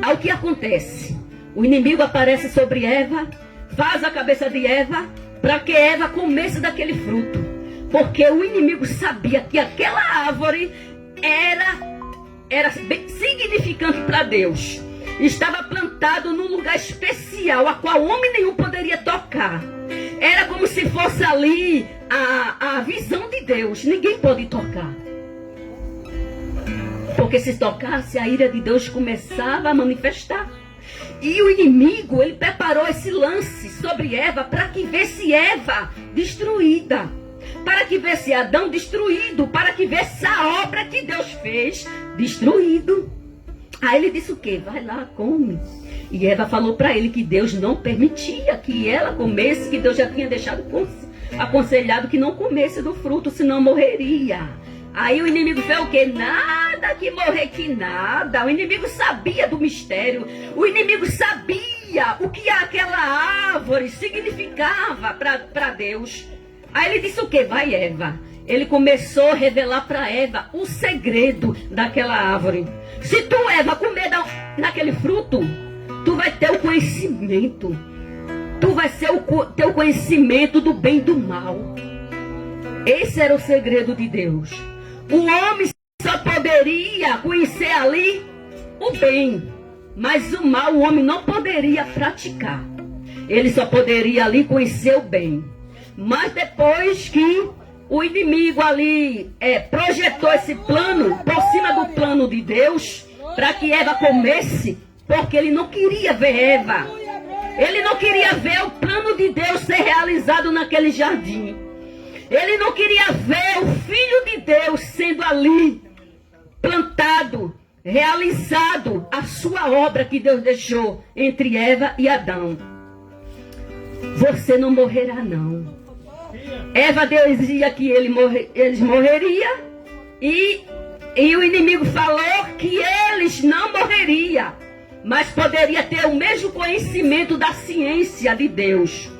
Aí o que acontece? O inimigo aparece sobre Eva, faz a cabeça de Eva, para que Eva comesse daquele fruto. Porque o inimigo sabia que aquela árvore era bem significante para Deus. Estava plantado num lugar especial, a qual homem nenhum poderia tocar. Era como se fosse ali a visão de Deus. Ninguém pode tocar. Porque se tocasse, a ira de Deus começava a manifestar. E o inimigo, ele preparou esse lance sobre Eva para que vesse Eva destruída. Para que vesse Adão destruído. Para que vesse a obra que Deus fez destruído. Aí ele disse o quê? Vai lá, come. E Eva falou para ele que Deus não permitia que ela comesse, que Deus já tinha deixado aconselhado que não comesse do fruto, senão morreria. Aí o inimigo fez o quê? Nada que morrer, que nada. O inimigo sabia do mistério. O inimigo sabia o que aquela árvore significava para Deus. Aí ele disse o quê? Vai, Eva. Ele começou a revelar para Eva o segredo daquela árvore. Se tu, Eva, comer naquele fruto, tu vai ter o conhecimento. Tu vai ter o conhecimento do bem e do mal. Esse era o segredo de Deus. O homem só poderia conhecer ali o bem, mas o mal o homem não poderia praticar. Ele só poderia ali conhecer o bem. Mas depois que o inimigo ali projetou esse plano por cima do plano de Deus, para que Eva comesse, porque ele não queria ver Eva. Ele não queria ver o plano de Deus ser realizado naquele jardim. Ele não queria ver o Filho de Deus sendo ali plantado, realizado a sua obra que Deus deixou entre Eva e Adão. Você não morrerá, não. Eva dizia que eles morreriam e o inimigo falou que eles não morreriam, mas poderia ter o mesmo conhecimento da ciência de Deus.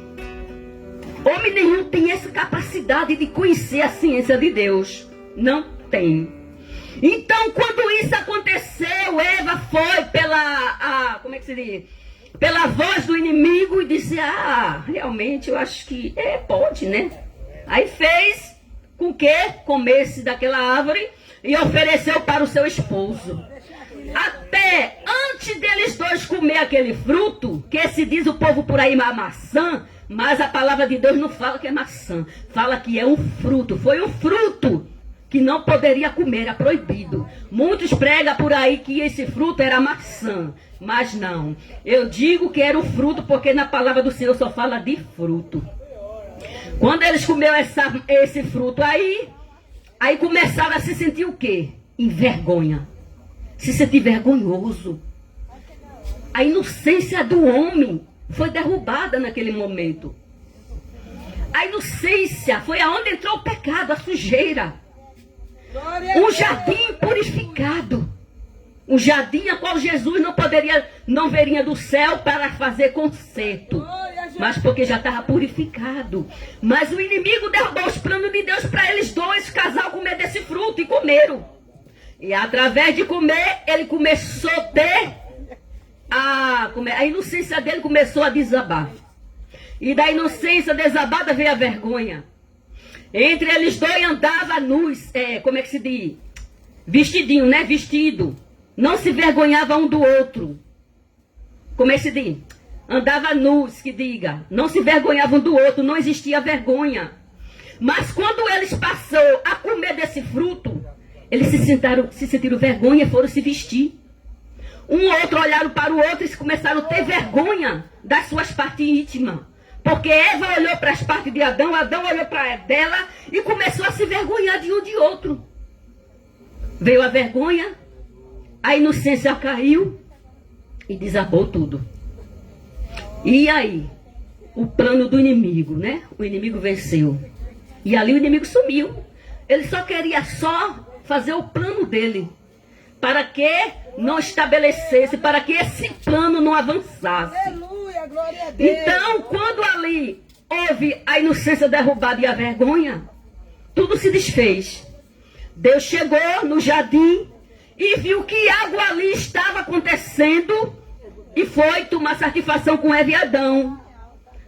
Homem nenhum tem essa capacidade de conhecer a ciência de Deus. Não tem. Então, quando isso aconteceu, Eva foi pela voz do inimigo e disse, realmente eu acho que pode, né? Aí fez com que comesse daquela árvore e ofereceu para o seu esposo. Até antes deles dois comer aquele fruto, que se diz o povo por aí maçã, mas a palavra de Deus não fala que é maçã, fala que é um fruto. Foi um fruto que não poderia comer, era proibido. Muitos pregam por aí que esse fruto era maçã, mas não. Eu digo que era o fruto porque na palavra do Senhor só fala de fruto. Quando eles comeram esse fruto aí começaram a se sentir o quê? Envergonha. Se sentir vergonhoso. A inocência do homem foi derrubada naquele momento. A inocência foi aonde entrou o pecado, a sujeira. Um jardim purificado. Um jardim a qual Jesus não veria do céu para fazer conserto. Mas porque já estava purificado. Mas o inimigo derrubou os planos de Deus para eles dois, casal, comer desse fruto, e comeram. E através de comer, ele começou a ter a inocência dele começou a desabar. E da inocência desabada veio a vergonha. Entre eles dois andava nus, como é que se diz? Vestidinho, né? Vestido. Não se vergonhava um do outro. Como é que se diz? Andava nus, que diga. Não se vergonhavam um do outro, não existia vergonha. Mas quando eles passaram a comer desse fruto, eles se sentiram vergonha e foram se vestir. Um outro olharam para o outro e começaram a ter vergonha das suas partes íntimas. Porque Eva olhou para as partes de Adão, Adão olhou para dela e começou a se vergonhar de um de outro. Veio a vergonha, a inocência caiu e desabou tudo. E aí, o plano do inimigo, né? O inimigo venceu. E ali o inimigo sumiu. Ele só queria fazer o plano dele. Para que não estabelecesse, para que esse plano não avançasse. Aleluia, glória a Deus. Então, quando ali houve a inocência derrubada e a vergonha, tudo se desfez. Deus chegou no jardim e viu que algo ali estava acontecendo e foi tomar satisfação com Eva e Adão.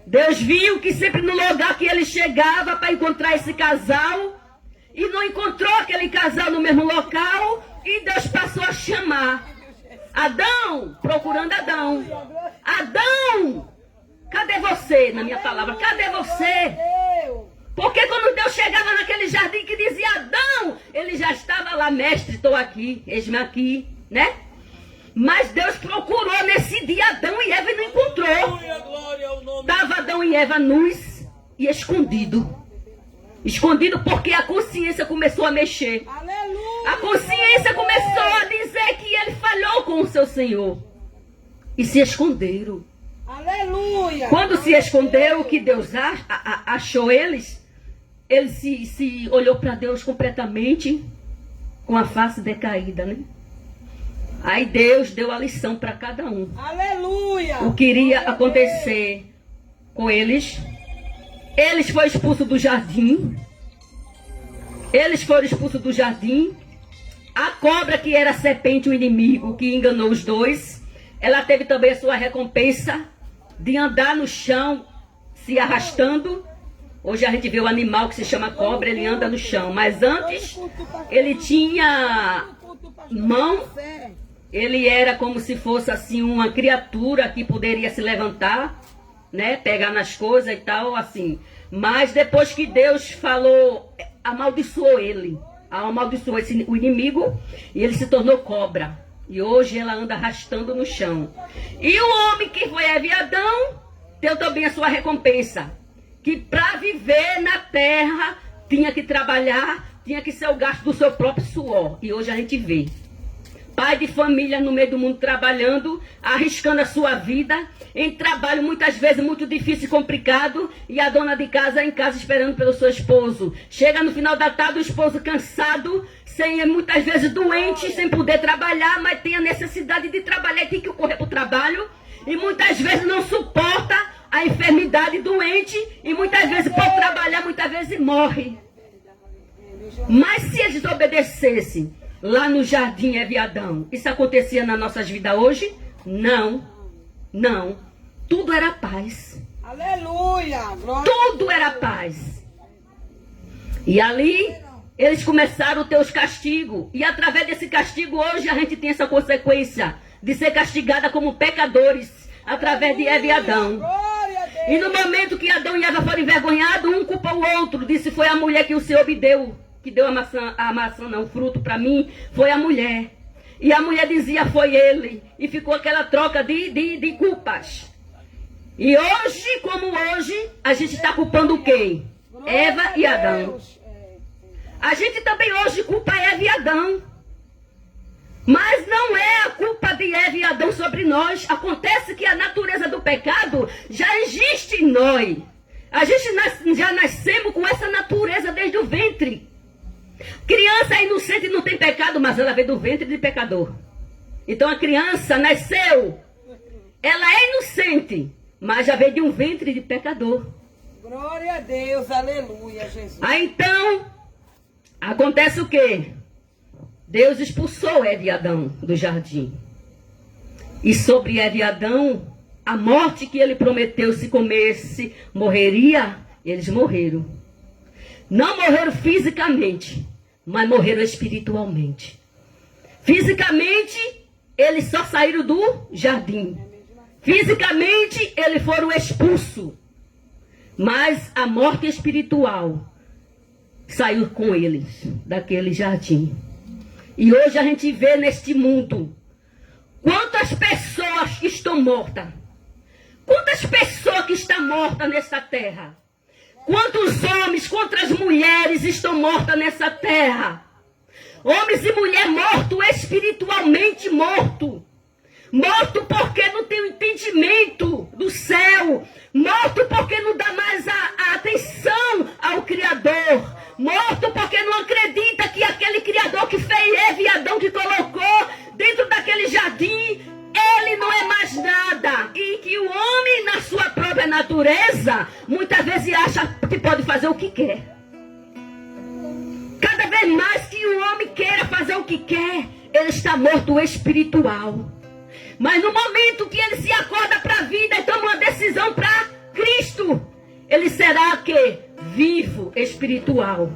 Deus viu que sempre no lugar que ele chegava para encontrar esse casal, e não encontrou aquele casal no mesmo local, e Deus passou a chamar Adão, procurando Adão. Adão, cadê você? Na minha palavra, cadê você? Porque quando Deus chegava naquele jardim que dizia Adão, ele já estava lá, mestre, estou aqui, eis-me aqui, né? Mas Deus procurou nesse dia Adão e Eva e não encontrou. Estava Adão e Eva nus e escondido. Escondido porque a consciência começou a mexer. Aleluia. A consciência começou a dizer que ele fazia falhou com o seu Senhor e se esconderam. Aleluia! Quando se escondeu, que Deus achou eles, ele se olhou para Deus completamente com a face decaída, né? Aí Deus deu a lição para cada um. Aleluia! O que iria acontecer com eles. Eles foram expulsos do jardim. Eles foram expulsos do jardim. A cobra, que era a serpente, o inimigo, que enganou os dois, ela teve também a sua recompensa de andar no chão, se arrastando. Hoje a gente vê o animal que se chama cobra, ele anda no chão. Mas antes, ele tinha mão, ele era como se fosse assim uma criatura que poderia se levantar, né, pegar nas coisas e tal, assim. Mas depois que Deus falou, amaldiçoou ele. Amaldiçoou o inimigo e ele se tornou cobra. E hoje ela anda arrastando no chão. E o homem que foi Eva e Adão deu também a sua recompensa. Que para viver na terra tinha que trabalhar, tinha que ser o gasto do seu próprio suor. E hoje a gente vê pai de família no meio do mundo trabalhando, arriscando a sua vida, em trabalho muitas vezes muito difícil e complicado, e a dona de casa em casa esperando pelo seu esposo. Chega no final da tarde, o esposo cansado, muitas vezes doente, sem poder trabalhar, mas tem a necessidade de trabalhar e tem que correr para o trabalho, e muitas vezes não suporta a enfermidade, doente, e muitas vezes pode trabalhar, muitas vezes morre. Mas se eles obedecessem lá no jardim Eva e Adão, isso acontecia nas nossas vidas hoje? Não, não. Tudo era paz. Aleluia! Tudo era paz. E ali, eles começaram a ter os castigos. E através desse castigo, hoje a gente tem essa consequência de ser castigada como pecadores, através de Eva e Adão. E no momento que Adão e Eva foram envergonhados, um culpa o outro. Disse, foi a mulher que o Senhor me deu, que deu o fruto para mim, foi a mulher. E a mulher dizia, foi ele. E ficou aquela troca de culpas. E hoje, como hoje, a gente está culpando o quê? Eva e Adão. A gente também hoje culpa Eva e Adão. Mas não é a culpa de Eva e Adão sobre nós. Acontece que a natureza do pecado já existe em nós. A gente já nascemos com essa natureza desde o ventre. Criança é inocente e não tem pecado, mas ela veio do ventre de pecador. Então a criança nasceu, ela é inocente, mas já veio de um ventre de pecador. Glória a Deus, aleluia, Jesus. Aí então, acontece o quê? Deus expulsou Eva e Adão do jardim. E sobre Eva e Adão, a morte que ele prometeu, se comesse, morreria, eles morreram. Não morreram fisicamente, mas morreram espiritualmente. Fisicamente, eles só saíram do jardim. Fisicamente, eles foram expulsos. Mas a morte espiritual saiu com eles daquele jardim. E hoje a gente vê neste mundo quantas pessoas que estão mortas. Quantas pessoas que estão mortas nessa terra. Quantos homens, quantas mulheres estão mortas nessa terra? Homens e mulheres mortos, espiritualmente mortos. Morto porque não tem o entendimento do céu. Morto porque não dá mais a atenção ao Criador. Morto porque não acredita que aquele Criador que fez Eva e Adão, que colocou dentro daquele jardim, ele não é mais nada. E que o homem, na sua própria natureza, muitas vezes acha que pode fazer o que quer. Cada vez mais que o homem queira fazer o que quer, ele está morto espiritual. Mas no momento que ele se acorda para a vida e toma uma decisão para Cristo, ele será que? Vivo espiritual.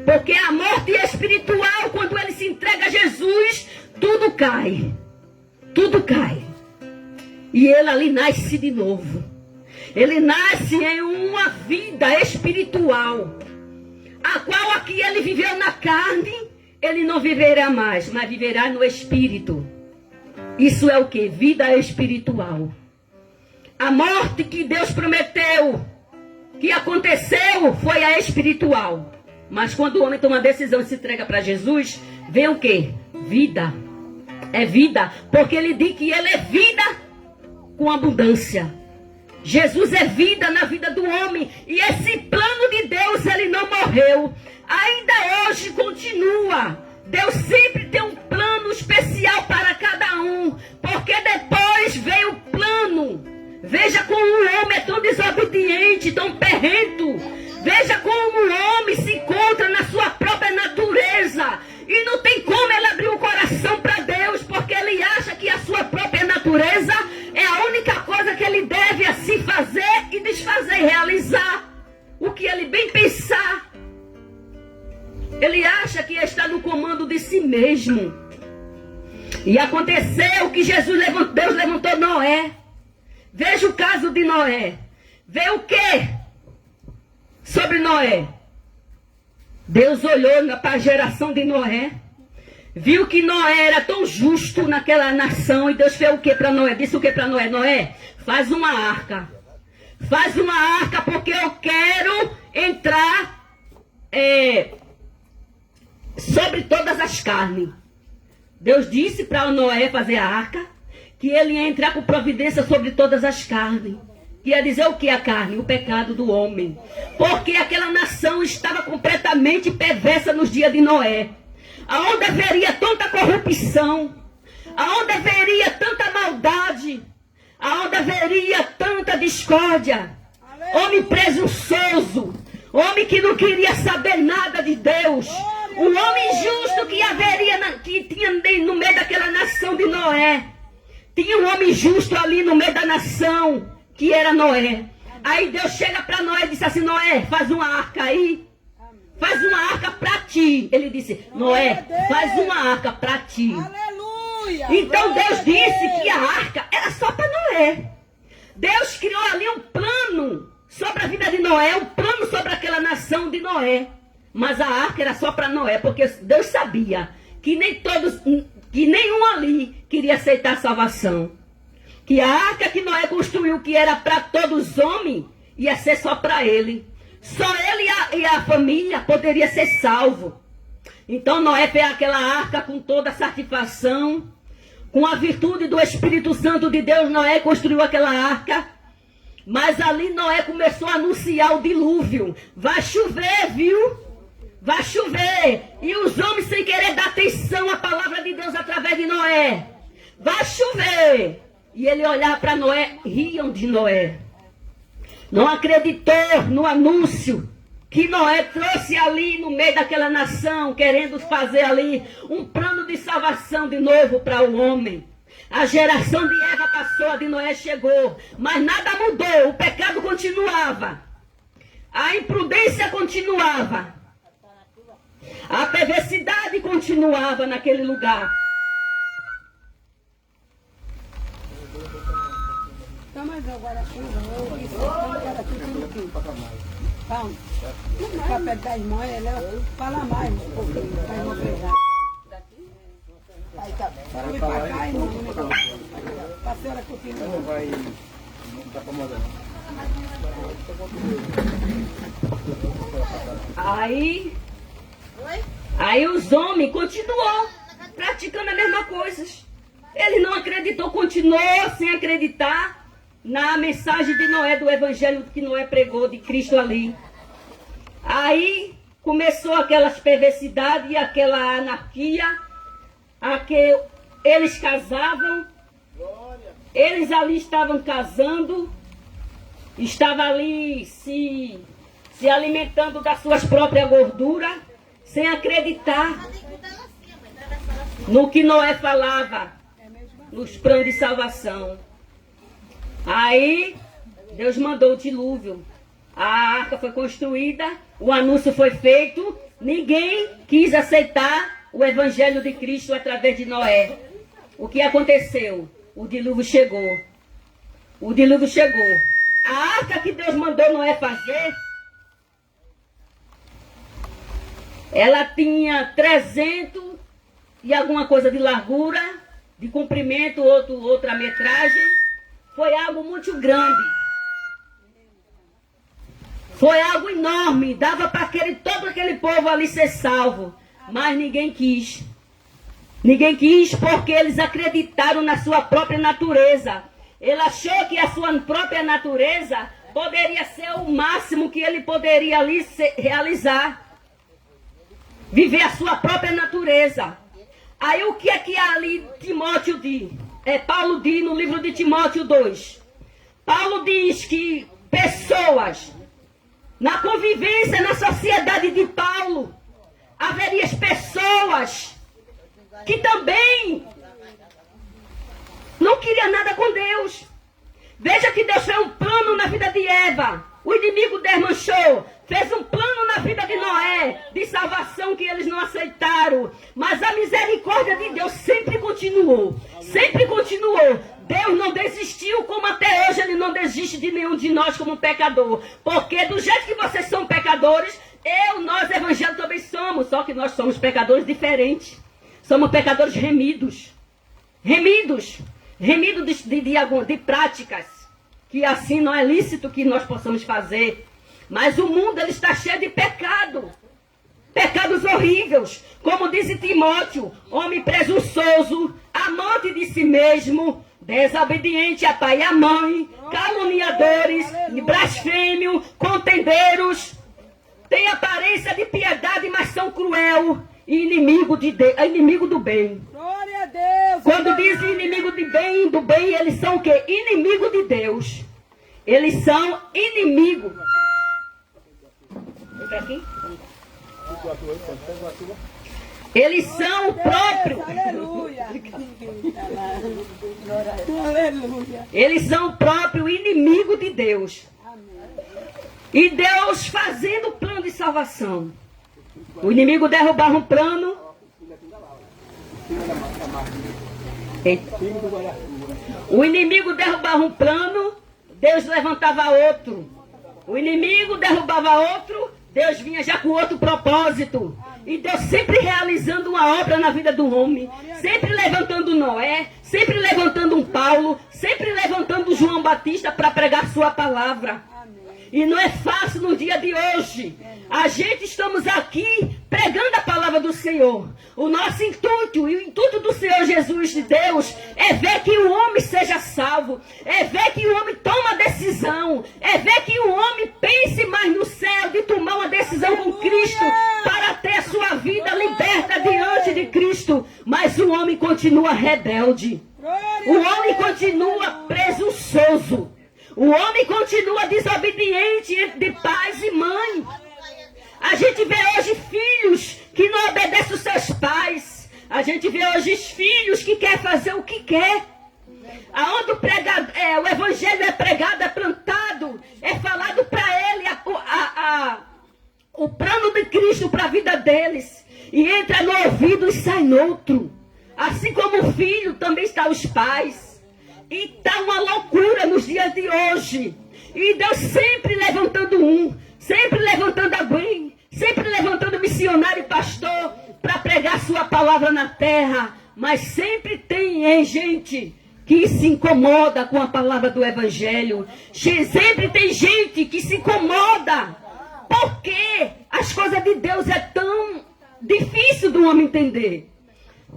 Porque a morte espiritual, quando ele se entrega a Jesus, tudo cai. Tudo cai. E ele ali nasce de novo. Ele nasce em uma vida espiritual, a qual aqui ele viveu na carne, ele não viverá mais, mas viverá no espírito. Isso é o que? Vida espiritual. A morte que Deus prometeu, que aconteceu, foi a espiritual. Mas quando o homem toma uma decisão e se entrega para Jesus, vem o que? Vida. é vida, porque ele diz que ele é vida com abundância. Jesus é vida na vida do homem, e esse plano de Deus, ele não morreu, ainda hoje continua. Deus sempre tem um plano especial para cada um, porque depois veio o plano. Veja como o homem é tão desobediente, tão perrento. Veja como o homem se encontra na sua própria natureza. E não tem como ele abrir o coração para Deus, porque ele acha que a sua própria natureza é a única coisa que ele deve assim fazer e desfazer, realizar o que ele bem pensar. Ele acha que está no comando de si mesmo. E aconteceu que Deus levantou Noé. Veja o caso de Noé. Vê o que sobre Noé? Deus olhou para a geração de Noé, viu que Noé era tão justo naquela nação, e Deus fez o que para Noé? Disse o que para Noé? Noé, faz uma arca. Faz uma arca, porque eu quero entrar sobre todas as carnes. Deus disse para Noé fazer a arca, que ele ia entrar com providência sobre todas as carnes. Queria dizer o que a carne? O pecado do homem. Porque aquela nação estava completamente perversa nos dias de Noé. Aonde haveria tanta corrupção, aonde haveria tanta maldade, aonde haveria tanta discórdia, homem presunçoso, homem que não queria saber nada de Deus, um homem justo que tinha no meio daquela nação de Noé. Tinha um homem justo ali no meio da nação, que era Noé. Aí Deus chega para Noé e disse assim: Noé, faz uma arca aí. Faz uma arca para ti. Ele disse: Noé, faz uma arca para ti. Aleluia! Então Deus disse que a arca era só para Noé. Deus criou ali um plano sobre a vida de Noé, um plano sobre aquela nação de Noé. Mas a arca era só para Noé, porque Deus sabia que nenhum ali queria aceitar a salvação. Que a arca que Noé construiu, que era para todos os homens, ia ser só para ele. Só ele e a família poderia ser salvo. Então Noé fez aquela arca com toda a satisfação, com a virtude do Espírito Santo de Deus. Noé construiu aquela arca. Mas ali Noé começou a anunciar o dilúvio. Vai chover, viu? Vai chover. E os homens, sem querer dar atenção à palavra de Deus através de Noé, vai chover. E ele olhava para Noé, riam de Noé. Não acreditou no anúncio que Noé trouxe ali no meio daquela nação, querendo fazer ali um plano de salvação de novo para o homem. A geração de Eva passou, a de Noé chegou, mas nada mudou, o pecado continuava. A imprudência continuava. A perversidade continuava naquele lugar. Mas agora calma. Para perto da irmã, ela fala mais um pouquinho, para a irmã pegar. Para vir para cá, irmã. Para a senhora continua. Não vai estar acomodando. Aí os homens continuou praticando a mesma coisa. Ele não acreditou, continuou sem acreditar na mensagem de Noé, do evangelho que Noé pregou de Cristo ali. Aí começou aquelas perversidades e aquela anarquia, a que eles casavam, eles ali estavam casando, estavam ali se alimentando das suas próprias gorduras, sem acreditar no que Noé falava, nos planos de salvação. Aí Deus mandou o dilúvio. A arca foi construída, o anúncio foi feito, ninguém quis aceitar o evangelho de Cristo através de Noé. O que aconteceu? O dilúvio chegou. O dilúvio chegou. A arca que Deus mandou Noé fazer, ela tinha 300 e alguma coisa de largura, de comprimento, outra metragem. Foi algo muito grande. Foi algo enorme. Dava para todo aquele povo ali ser salvo. Mas ninguém quis. Ninguém quis porque eles acreditaram na sua própria natureza. Ele achou que a sua própria natureza poderia ser o máximo que ele poderia ali realizar. Viver a sua própria natureza. Aí o que é que ali Timóteo diz? Paulo diz no livro de Timóteo 2. Paulo diz que pessoas, na convivência, na sociedade de Paulo, haveria pessoas que também não queriam nada com Deus. Veja que Deus fez um plano na vida de Eva. O inimigo desmanchou. Fez um plano na vida de Noé, de salvação que eles não aceitaram. Mas a misericórdia de Deus sempre continuou. Sempre continuou. Deus não desistiu, como até hoje Ele não desiste de nenhum de nós como pecador. Porque do jeito que vocês são pecadores, nós evangélicos também somos. Só que nós somos pecadores diferentes. Somos pecadores remidos. Remidos de práticas. Que assim não é lícito que nós possamos fazer. Mas o mundo ele está cheio de pecado. Pecados horríveis. Como disse Timóteo, homem presunçoso, amante de si mesmo, desobediente a pai e a mãe, caluniadores, blasfêmio, contendeiros, tem aparência de piedade, mas são cruel e inimigo do bem. Glória a Deus. Quando diz inimigo do bem, eles são o quê? Inimigo de Deus. Eles são inimigo. Aqui? Eles são o próprio. Aleluia. Aleluia. Eles são o próprio inimigo de Deus. E Deus fazendo o plano de salvação. O inimigo derrubava um plano. O inimigo derrubava um plano, Deus levantava outro. O inimigo derrubava outro, Deus vinha já com outro propósito. E Deus sempre realizando uma obra na vida do homem. Sempre levantando Noé, sempre levantando um Paulo, sempre levantando João Batista para pregar sua palavra. E não é fácil no dia de hoje. A gente estamos aqui pregando a palavra do Senhor. O nosso intuito e o intuito do Senhor Jesus de Deus é ver que o homem seja salvo. É ver que o homem toma decisão. É ver que o homem pense mais no céu de tomar uma decisão com Cristo para ter a sua vida liberta diante de Cristo. Mas o homem continua rebelde. O homem continua presunçoso. O homem continua desobediente de pais e mãe. A gente vê hoje filhos que não obedecem os seus pais. A gente vê hoje filhos que querem fazer o que quer. Aonde o evangelho é pregado, é plantado, é falado para ele o plano de Cristo para a vida deles. E entra no ouvido e sai no outro. Assim como o filho, também está os pais. E está uma loucura nos dias de hoje. E Deus sempre levantando sempre levantando alguém, sempre levantando missionário e pastor para pregar sua palavra na terra. Mas sempre tem gente que se incomoda com a palavra do evangelho. Sempre tem gente que se incomoda. Porque as coisas de Deus é tão difícil do homem entender.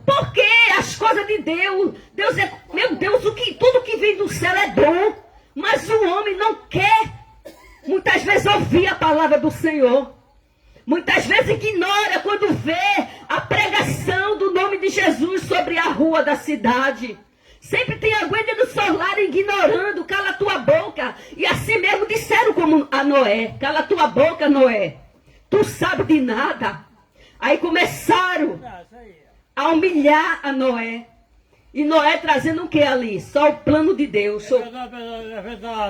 Porque as coisas de Deus é, meu Deus, tudo que vem do céu é bom, mas o homem não quer, muitas vezes, ouvir a palavra do Senhor. Muitas vezes ignora quando vê a pregação do nome de Jesus sobre a rua da cidade. Sempre tem alguém dentro do celular ignorando, cala tua boca. E assim mesmo disseram como a Noé, cala tua boca, Noé, tu sabe de nada. Aí começaram a humilhar a Noé. E Noé trazendo o que ali? Só o plano de Deus.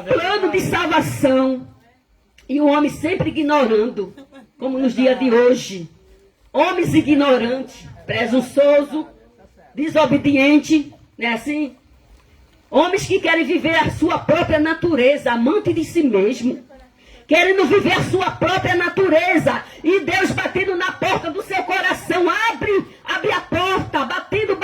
Plano de salvação. E o homem sempre ignorando. Como nos dias de hoje. Homens ignorantes, presunçoso, desobediente. Não é assim? Homens que querem viver a sua própria natureza, amante de si mesmo. Querendo viver a sua própria natureza. E Deus batendo na porta do seu coração. Abre a porta. Batendo.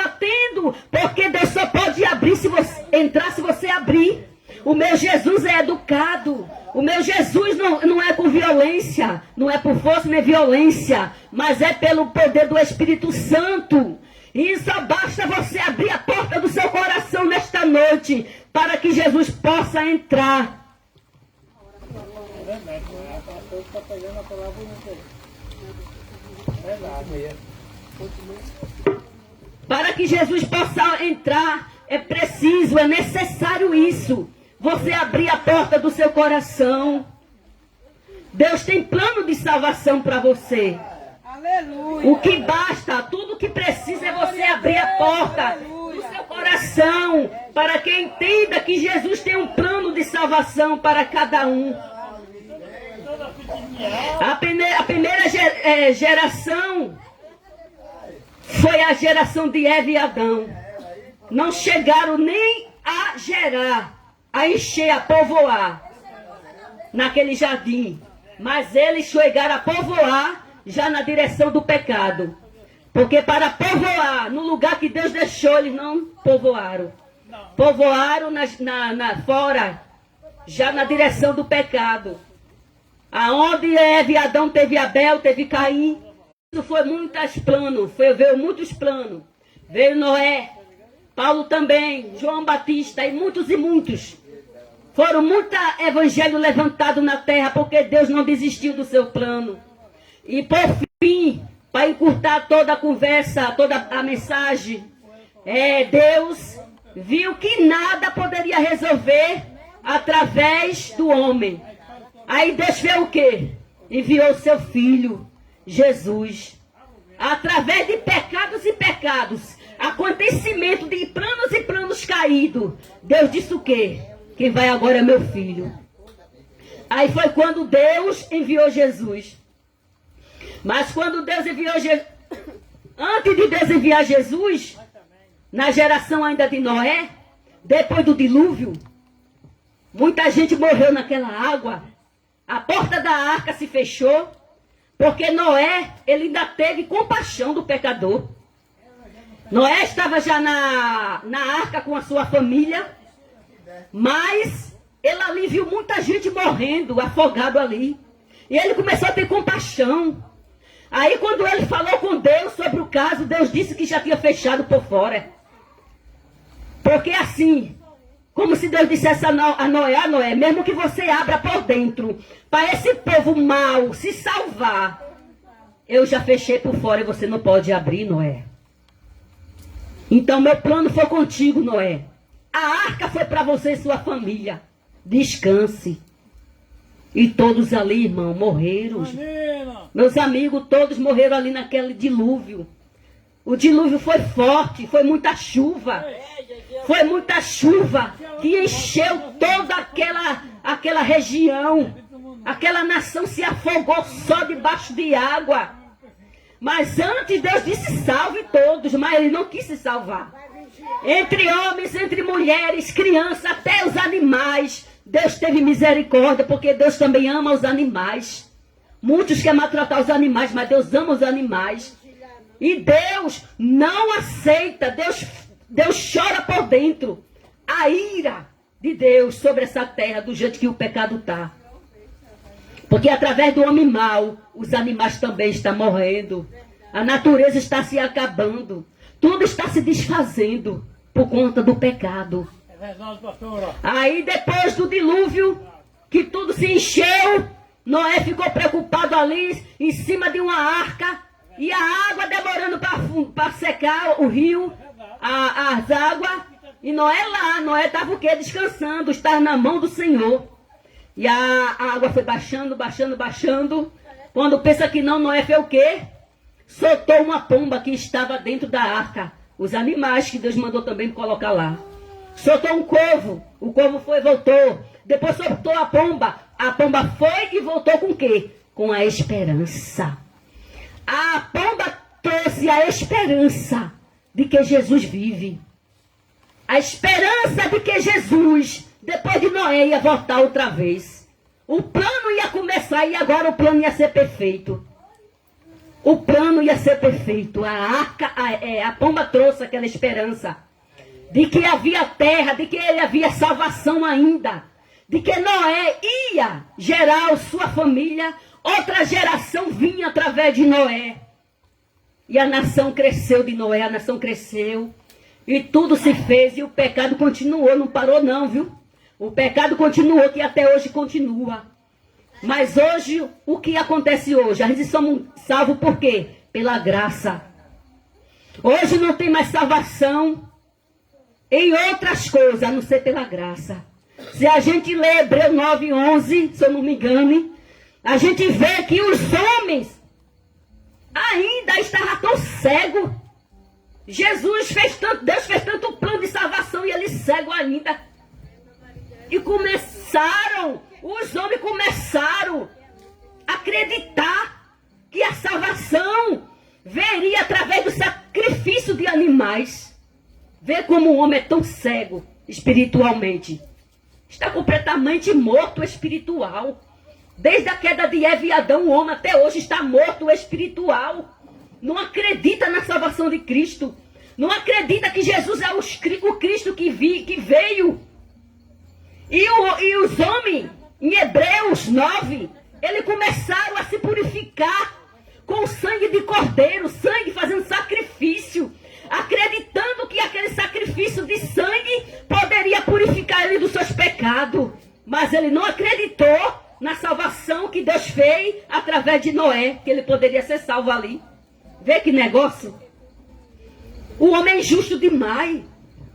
Porque Deus só pode abrir se você entrar, se você abrir. O meu Jesus é educado. O meu Jesus não é com violência. Não é por força nem violência. Mas é pelo poder do Espírito Santo. E só basta você abrir a porta do seu coração nesta noite para que Jesus possa entrar. Para que Jesus possa entrar, é preciso, é necessário isso. Você abrir a porta do seu coração. Deus tem plano de salvação para você. Aleluia. O que basta, tudo o que precisa é você abrir a porta do seu coração para que entenda que Jesus tem um plano de salvação para cada um. A primeira geração foi a geração de Eva e Adão. Não chegaram nem a gerar, a encher, a povoar naquele jardim. Mas eles chegaram a povoar já na direção do pecado. Porque para povoar no lugar que Deus deixou, eles não povoaram. Povoaram fora, já na direção do pecado. Aonde Eva e Adão teve Abel, teve Caim. Isso foi muitos planos, veio muitos planos. Veio Noé, Paulo também, João Batista e muitos. Foram muitos evangelhos levantados na terra porque Deus não desistiu do seu plano. E por fim, para encurtar toda a conversa, toda a mensagem, Deus viu que nada poderia resolver através do homem. Aí Deus fez o quê? Enviou o seu filho, Jesus. Através de pecados e pecados, acontecimento de planos e planos caídos, Deus disse o quê? Quem vai agora é meu filho. Aí foi quando Deus enviou Jesus. Mas quando Deus enviou Jesus, antes de Deus enviar Jesus, na geração ainda de Noé, depois do dilúvio, muita gente morreu naquela água. A porta da arca se fechou, porque Noé, ele ainda teve compaixão do pecador. Noé estava já na arca com a sua família, mas ele ali viu muita gente morrendo, afogado ali. E ele começou a ter compaixão. Aí quando ele falou com Deus sobre o caso, Deus disse que já tinha fechado por fora. Porque assim, como se Deus dissesse a Noé, mesmo que você abra por dentro, para esse povo mau se salvar, eu já fechei por fora e você não pode abrir, Noé. Então meu plano foi contigo, Noé. A arca foi para você e sua família. Descanse. E todos ali, irmão, morreram. Meus amigos, todos morreram ali naquele dilúvio. O dilúvio foi forte, foi muita chuva. Foi muita chuva que encheu toda aquela região. Aquela nação se afogou só debaixo de água. Mas antes Deus disse salve todos, mas ele não quis se salvar. Entre homens, entre mulheres, crianças, até os animais, Deus teve misericórdia, porque Deus também ama os animais. Muitos querem maltratar os animais, mas Deus ama os animais. E Deus não aceita, Deus chora por dentro a ira de Deus sobre essa terra, do jeito que o pecado está. Porque através do homem mau, os animais também estão morrendo. A natureza está se acabando. Tudo está se desfazendo por conta do pecado. Aí depois do dilúvio, que tudo se encheu, Noé ficou preocupado ali, em cima de uma arca, e a água demorando para secar o rio, as águas. E Noé estava o quê? Descansando, estava na mão do Senhor. E a água foi baixando. Quando pensa que não, Noé fez o quê? Soltou uma pomba que estava dentro da arca. Os animais que Deus mandou também colocar lá. Soltou um corvo. O corvo foi e voltou. Depois soltou a pomba. A pomba foi e voltou com o quê? Com a esperança. A pomba trouxe a esperança de que Jesus vive. A esperança de que Jesus, depois de Noé, ia voltar outra vez. O plano ia começar e agora o plano ia ser perfeito. O plano ia ser perfeito. A arca, a pomba trouxe aquela esperança de que havia terra, de que ele havia salvação ainda, de que Noé ia gerar sua família, outra geração vinha através de Noé. E a nação cresceu de Noé, a nação cresceu. E tudo se fez e o pecado continuou, não parou não, viu? O pecado continuou, que até hoje continua. Mas hoje, o que acontece hoje? A gente somos salvos por quê? Pela graça. Hoje não tem mais salvação em outras coisas, a não ser pela graça. Se a gente lê Hebreus 9:11, se eu não me engane, a gente vê que os homens ainda estavam tão cegos. Deus fez tanto plano de salvação e eles cegos ainda. E os homens começaram a acreditar que a salvação veria através do sacrifício de animais. Vê como o homem é tão cego espiritualmente. Está completamente morto espiritual. Desde a queda de Eva e Adão, o homem até hoje está morto espiritual. Não acredita na salvação de Cristo. Não acredita que Jesus é o Cristo que veio. E os homens, em Hebreus 9, eles começaram a se purificar com o sangue de cordeiro, sangue fazendo sacrifício, acreditando que aquele sacrifício de sangue poderia purificar ele dos seus pecados. Mas ele não acreditou na salvação que Deus fez através de Noé, que ele poderia ser salvo ali. Vê que negócio? O homem é injusto demais.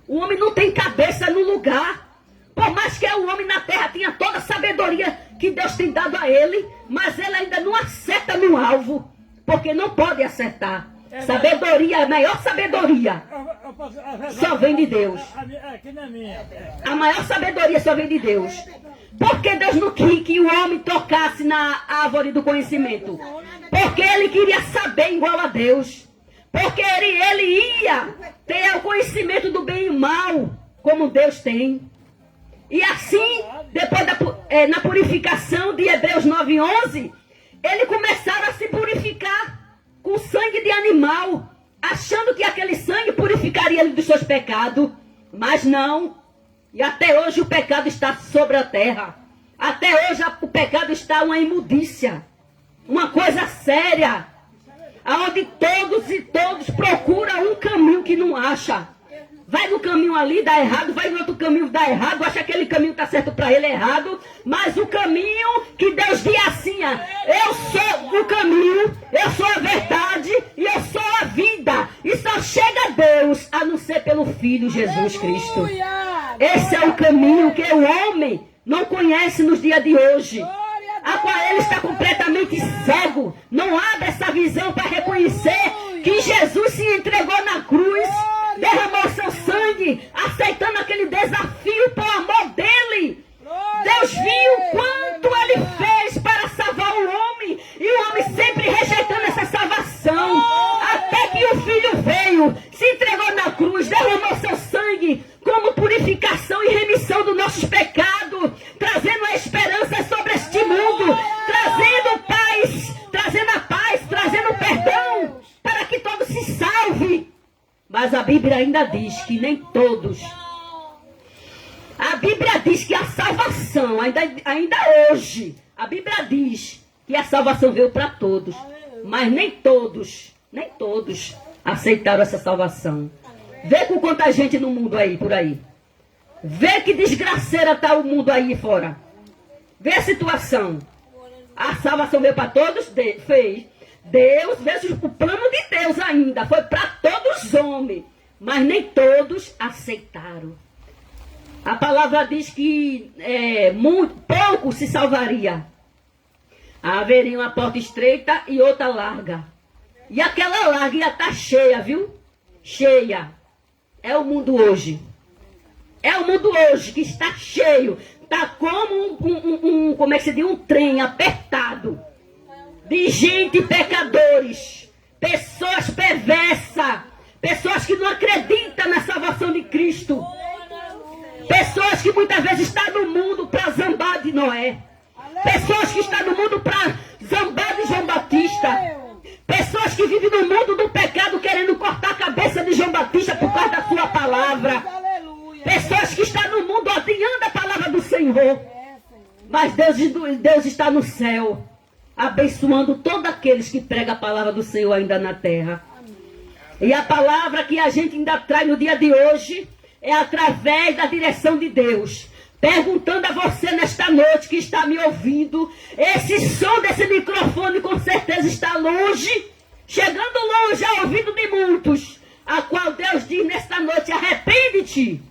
O homem não tem cabeça no lugar. Por mais que o homem na terra tenha toda a sabedoria que Deus tem dado a ele, mas ele ainda não acerta no alvo, porque não pode acertar. Sabedoria, a maior sabedoria só vem de Deus. A maior sabedoria só vem de Deus. Porque Deus não quis que o homem tocasse na árvore do conhecimento? Porque ele queria saber igual a Deus. Porque ele ia ter o conhecimento do bem e mal, como Deus tem. E assim, depois na purificação de Hebreus 9:11, eles começaram a se purificar com sangue de animal, achando que aquele sangue purificaria ele dos seus pecados. Mas não. E até hoje o pecado está sobre a terra. Até hoje o pecado está uma imundícia. Uma coisa séria. Onde todos procuram um caminho que não acha. Vai no caminho ali, dá errado. Vai no outro caminho, dá errado. Acha que aquele caminho está certo para ele, é errado. Mas o caminho que Deus diz assim, eu sou o caminho, eu sou a verdade e eu sou a vida. E só chega a Deus a não ser pelo Filho Jesus Cristo. Esse é o caminho que o homem não conhece nos dias de hoje. A qual ele está completamente cego. Não abre essa visão para reconhecer que Jesus se entregou na cruz, derramou seu sangue, aceitando aquele desafio por amor dele. Deus viu quanto ele fez para salvar o homem, e o homem sempre rejeitando essa salvação, até que o Filho veio, se entregou na cruz, derramou seu sangue como purificação e remissão dos nossos pecados, trazendo a esperança sobre este mundo, trazendo a paz, trazendo perdão, para que todos se salvem. Mas a Bíblia ainda diz que nem todos. A Bíblia diz que a salvação, ainda hoje, a Bíblia diz que a salvação veio para todos. Mas nem todos aceitaram essa salvação. Vê com quanta gente no mundo aí, por aí. Vê que desgraceira está o mundo aí fora. Vê a situação. A salvação veio para todos? Fez. Deus, veja o plano de Deus ainda, foi para todos os homens, mas nem todos aceitaram. A palavra diz que pouco se salvaria. Haveria uma porta estreita e outra larga. E aquela larga ia estar cheia, viu? Cheia. É o mundo hoje. É o mundo hoje que está cheio. Está como como é que se diz? Um trem apertado. De gente pecadores, pessoas perversas, pessoas que não acreditam na salvação de Cristo, pessoas que muitas vezes estão no mundo para zambar de Noé, pessoas que estão no mundo para zambar de João Batista, pessoas que vivem no mundo do pecado querendo cortar a cabeça de João Batista por causa da sua palavra, pessoas que estão no mundo odiando a palavra do Senhor, mas Deus está no céu, abençoando todos aqueles que pregam a palavra do Senhor ainda na terra. E a palavra que a gente ainda traz no dia de hoje é através da direção de Deus. Perguntando a você nesta noite que está me ouvindo, esse som desse microfone com certeza está longe, chegando longe ao ouvido de muitos, a qual Deus diz nesta noite: arrepende-te.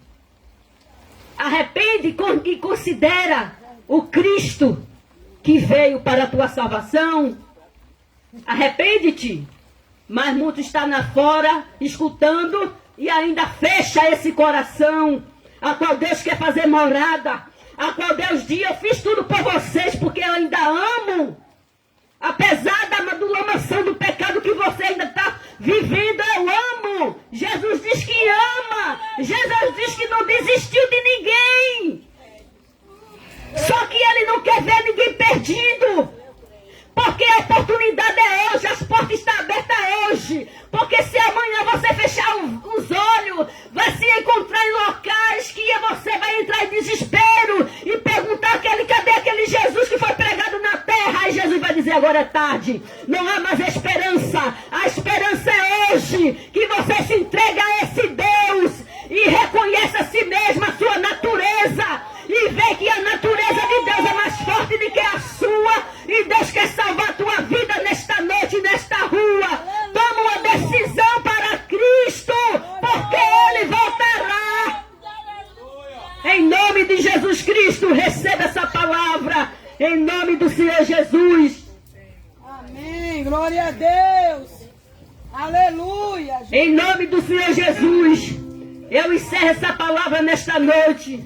Arrepende e considera o Cristo que veio para a tua salvação. Arrepende-te. Mas muitos estão lá fora escutando e ainda fecha esse coração, a qual Deus quer fazer morada, a qual Deus diz: eu fiz tudo por vocês porque eu ainda amo. Apesar da lamação do pecado que você ainda está vivendo, eu amo. Jesus diz que ama. Jesus diz que não desistiu de ninguém. Só que Ele não quer ver ninguém perdido. Porque a oportunidade é hoje, as portas estão abertas hoje. Porque se amanhã você fechar os olhos, vai se encontrar em locais que você vai entrar em desespero e perguntar cadê aquele Jesus que foi pregado na terra? Aí Jesus vai dizer: agora é tarde, não há mais esperança. A esperança é hoje, que você se entrega a esse Deus e reconhece a si mesmo, a sua natureza, e vê que a natureza de Deus é mais forte do que a sua, e Deus quer salvar a tua vida nesta noite, nesta rua. Toma uma decisão para Cristo, porque Ele voltará. Em nome de Jesus Cristo, receba essa palavra, em nome do Senhor Jesus. Amém, glória a Deus. Aleluia. Em nome do Senhor Jesus, eu encerro essa palavra nesta noite,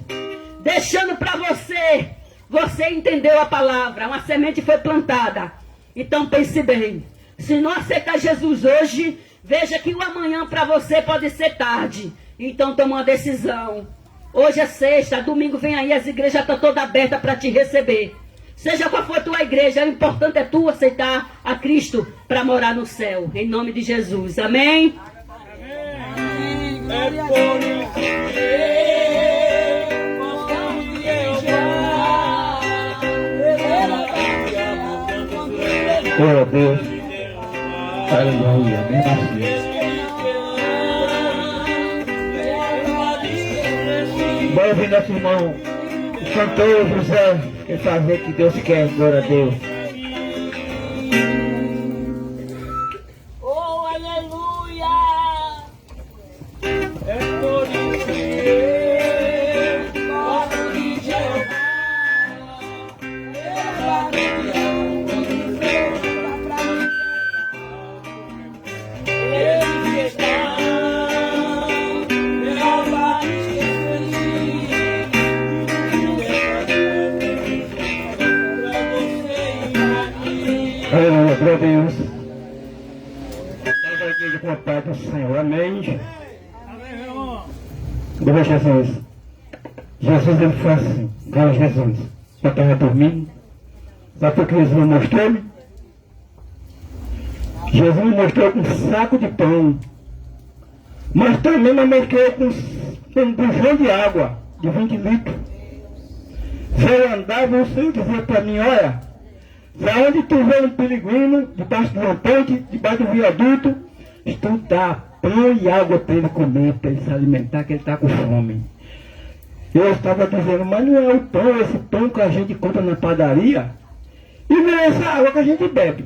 deixando para você. Você entendeu a palavra, uma semente foi plantada. Então pense bem, se não aceitar Jesus hoje, veja que o amanhã para você pode ser tarde. Então toma uma decisão. Hoje é sexta, domingo vem aí, as igrejas estão todas abertas para te receber. Seja qual for a tua igreja, o importante é tu aceitar a Cristo para morar no céu. Em nome de Jesus, amém? É por Glória a Deus. Aleluia. Amém. Bora ouvir nosso irmão, o cantor José, quer fazer o que Deus quer. Glória a Deus. oh, aleluia. É por isso que eu gosto de Jeová. Aleluia, glória a Deus. Nós aqui com a paz do Senhor, amém. Glória a Jesus. Jesus, ele foi assim, glória a Jesus. Eu estava dormindo, sabe o que Jesus me mostrou? Jesus me mostrou com um saco de pão, mas também me mostrou com um bujão de água, de 20 litros. Se eu andava, o Senhor dizia para mim: olha, se aonde tu vê um peregrino, debaixo de uma ponte, debaixo do viaduto, tu dá pão e água para ele comer, para ele se alimentar, que ele está com fome. Eu estava dizendo: mas não é o pão, esse pão que a gente compra na padaria, e não é essa água que a gente bebe.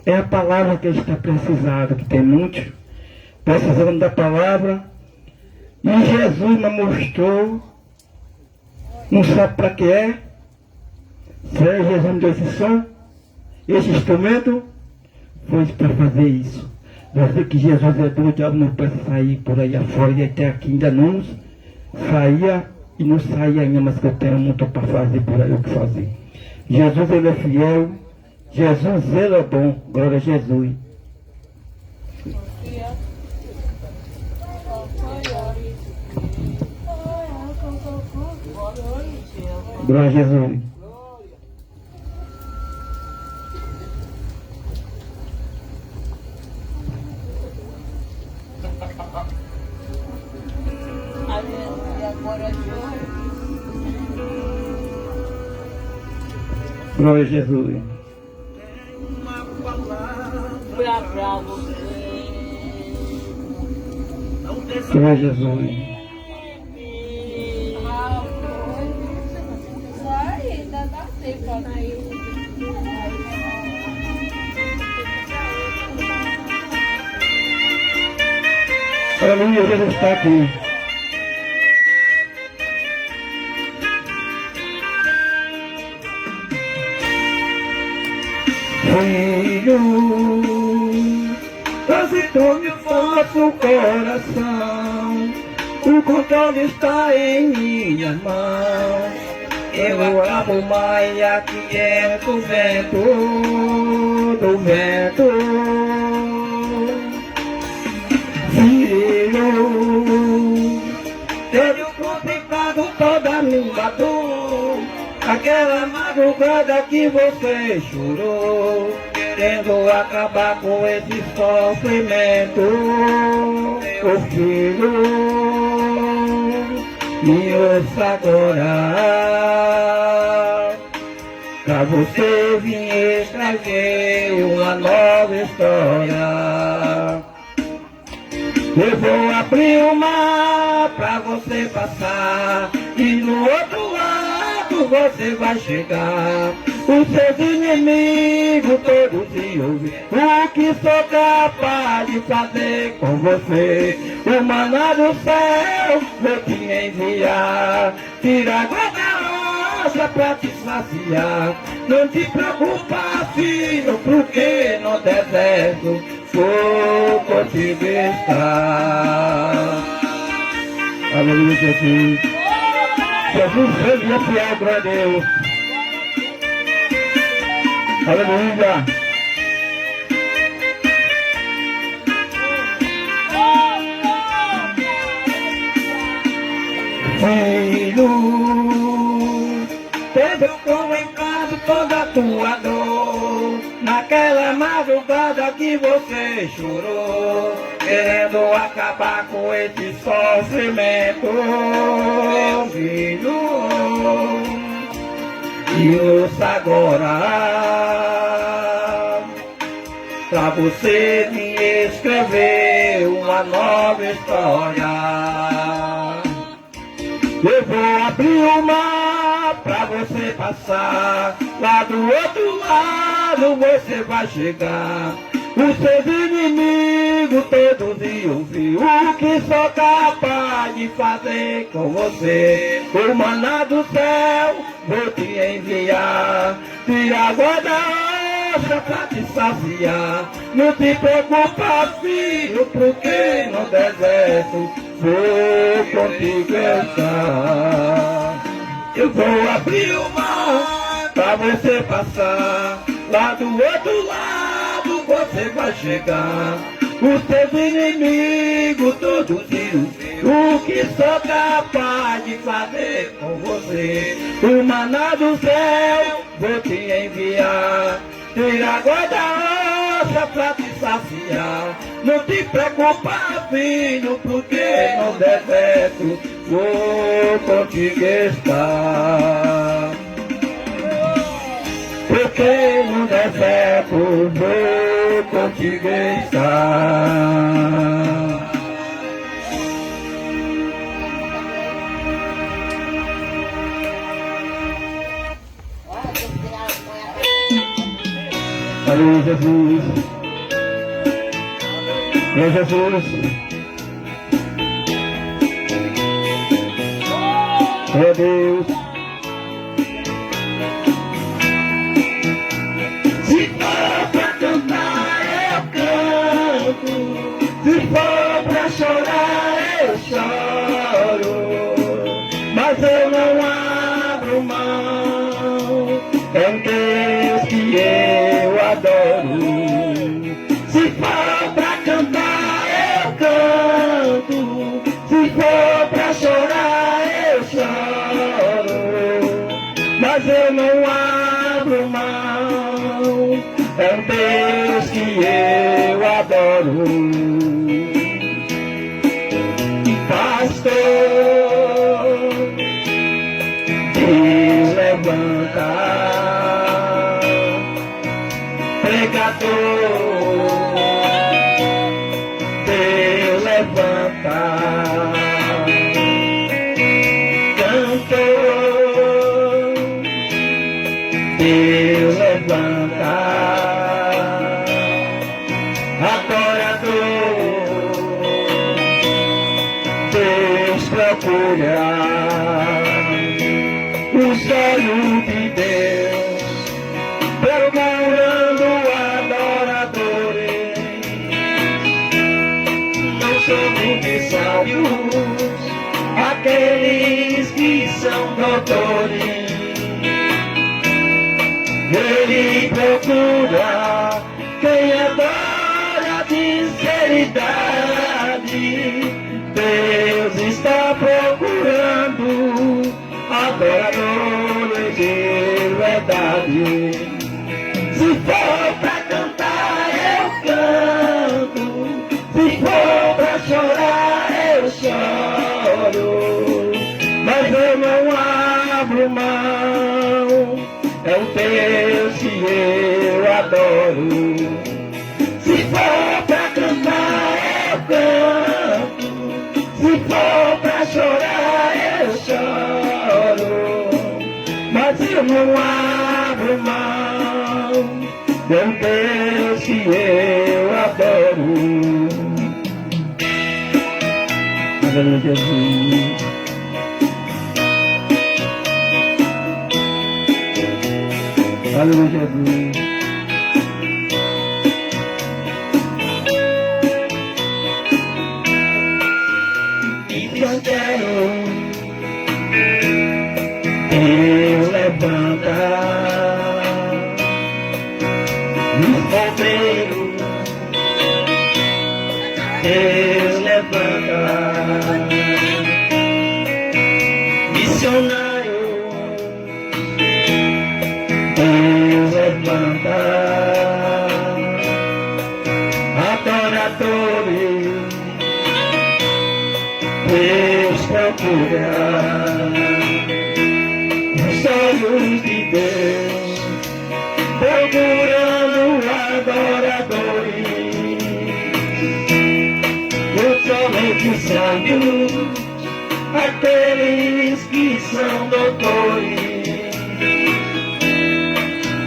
É a palavra que a gente está precisando, que tem muitos precisando da palavra. E Jesus me mostrou, não sabe para que é. Se Jesus me deu esse som, esse instrumento, foi para fazer isso. Você que Jesus é doido, o diabo não pode sair por aí afora, e até aqui ainda não saía e não saía ainda, mas que eu tenho muito para fazer por aí, o que fazer. Jesus, ele é fiel, Jesus, ele é bom, glória a Jesus. Glória a Jesus. Glória a Jesus. Uma palavra pra você. Senhor Jesus. Aleluia, Jesus está aqui. Filho, transitone o vosso coração, o controle está em minha mão. Eu amo mais aqui é do vento, do vento. Filho, tenho contemplado toda a minha dor, aquela madrugada que você chorou, querendo acabar com esse sofrimento. Ô filho, me ouça agora, pra você vir escrever uma nova história. Eu vou abrir o mar pra você passar, e no outro lado você vai chegar. Os seus inimigos todos te ouvem, o que sou capaz de fazer com você. O maná do céu vou te enviar, tira a guarda-roça pra te saciar. Não te preocupa, filho, porque no deserto vou contigo estar. Aleluia, Jesus. Jesus fez e é fiel, glória a Deus. Aleluia. Filho, teve convencado toda a tua dor, naquela madrugada que você chorou, querendo acabar com esse sofrimento. Filho, e ouça agora, pra você me escrever uma nova história. Eu vou abrir o mar pra você passar, lá do outro lado você vai chegar. Os seus inimigos todos iam ouvir o que sou capaz de fazer com você. O maná do céu vou te enviar, tira a guarda-roça pra te saciar. Não te preocupa, filho, porque no deserto vou contigo estar. Eu vou abrir o mar pra você passar, lá do outro lado você vai chegar. Os teus inimigos todos irão ver o que sou capaz de fazer com você. O maná do céu vou te enviar, tira a guarda-roça pra te saciar. Não te preocupa, filho, porque no deserto vou contigo estar. Porque no deserto vou contigo estar. Aleluia, Jesus. Meu Jesus. Meu Deus. Se for pra cantar, eu canto. Se for pra chorar, eu choro. Mas eu não abro mão. É um Deus que eu adoro. Se for pra cantar, eu canto. Se for pra chorar, eu choro. Mas eu não abro mão. É um Deus que eu adoro. Pastor, Deus levanta. Pregador, Deus levanta. Deus levanta adorador, Deus procura os olhos de Deus, procurando adoradores. Não somente sábios, aqueles que são doutores. Ele procura quem adora de sinceridade. Deus está procurando adoradores de verdade. Se for pra cantar eu canto, se for pra chorar eu choro, mas eu não abro mão. É o Deus que eu adoro. Se for pra cantar eu canto, se for pra chorar eu choro, mas eu não abro mão. É o Deus que eu adoro. Aleluia, Jesus. Aleluia, Jesus. Missionário, Deus levanta obreiro, Deus levanta missionário. Deus levanta adoradores, Deus procura os olhos de Deus, procurando adoradores. Não somente sábios, aqueles que são doutores.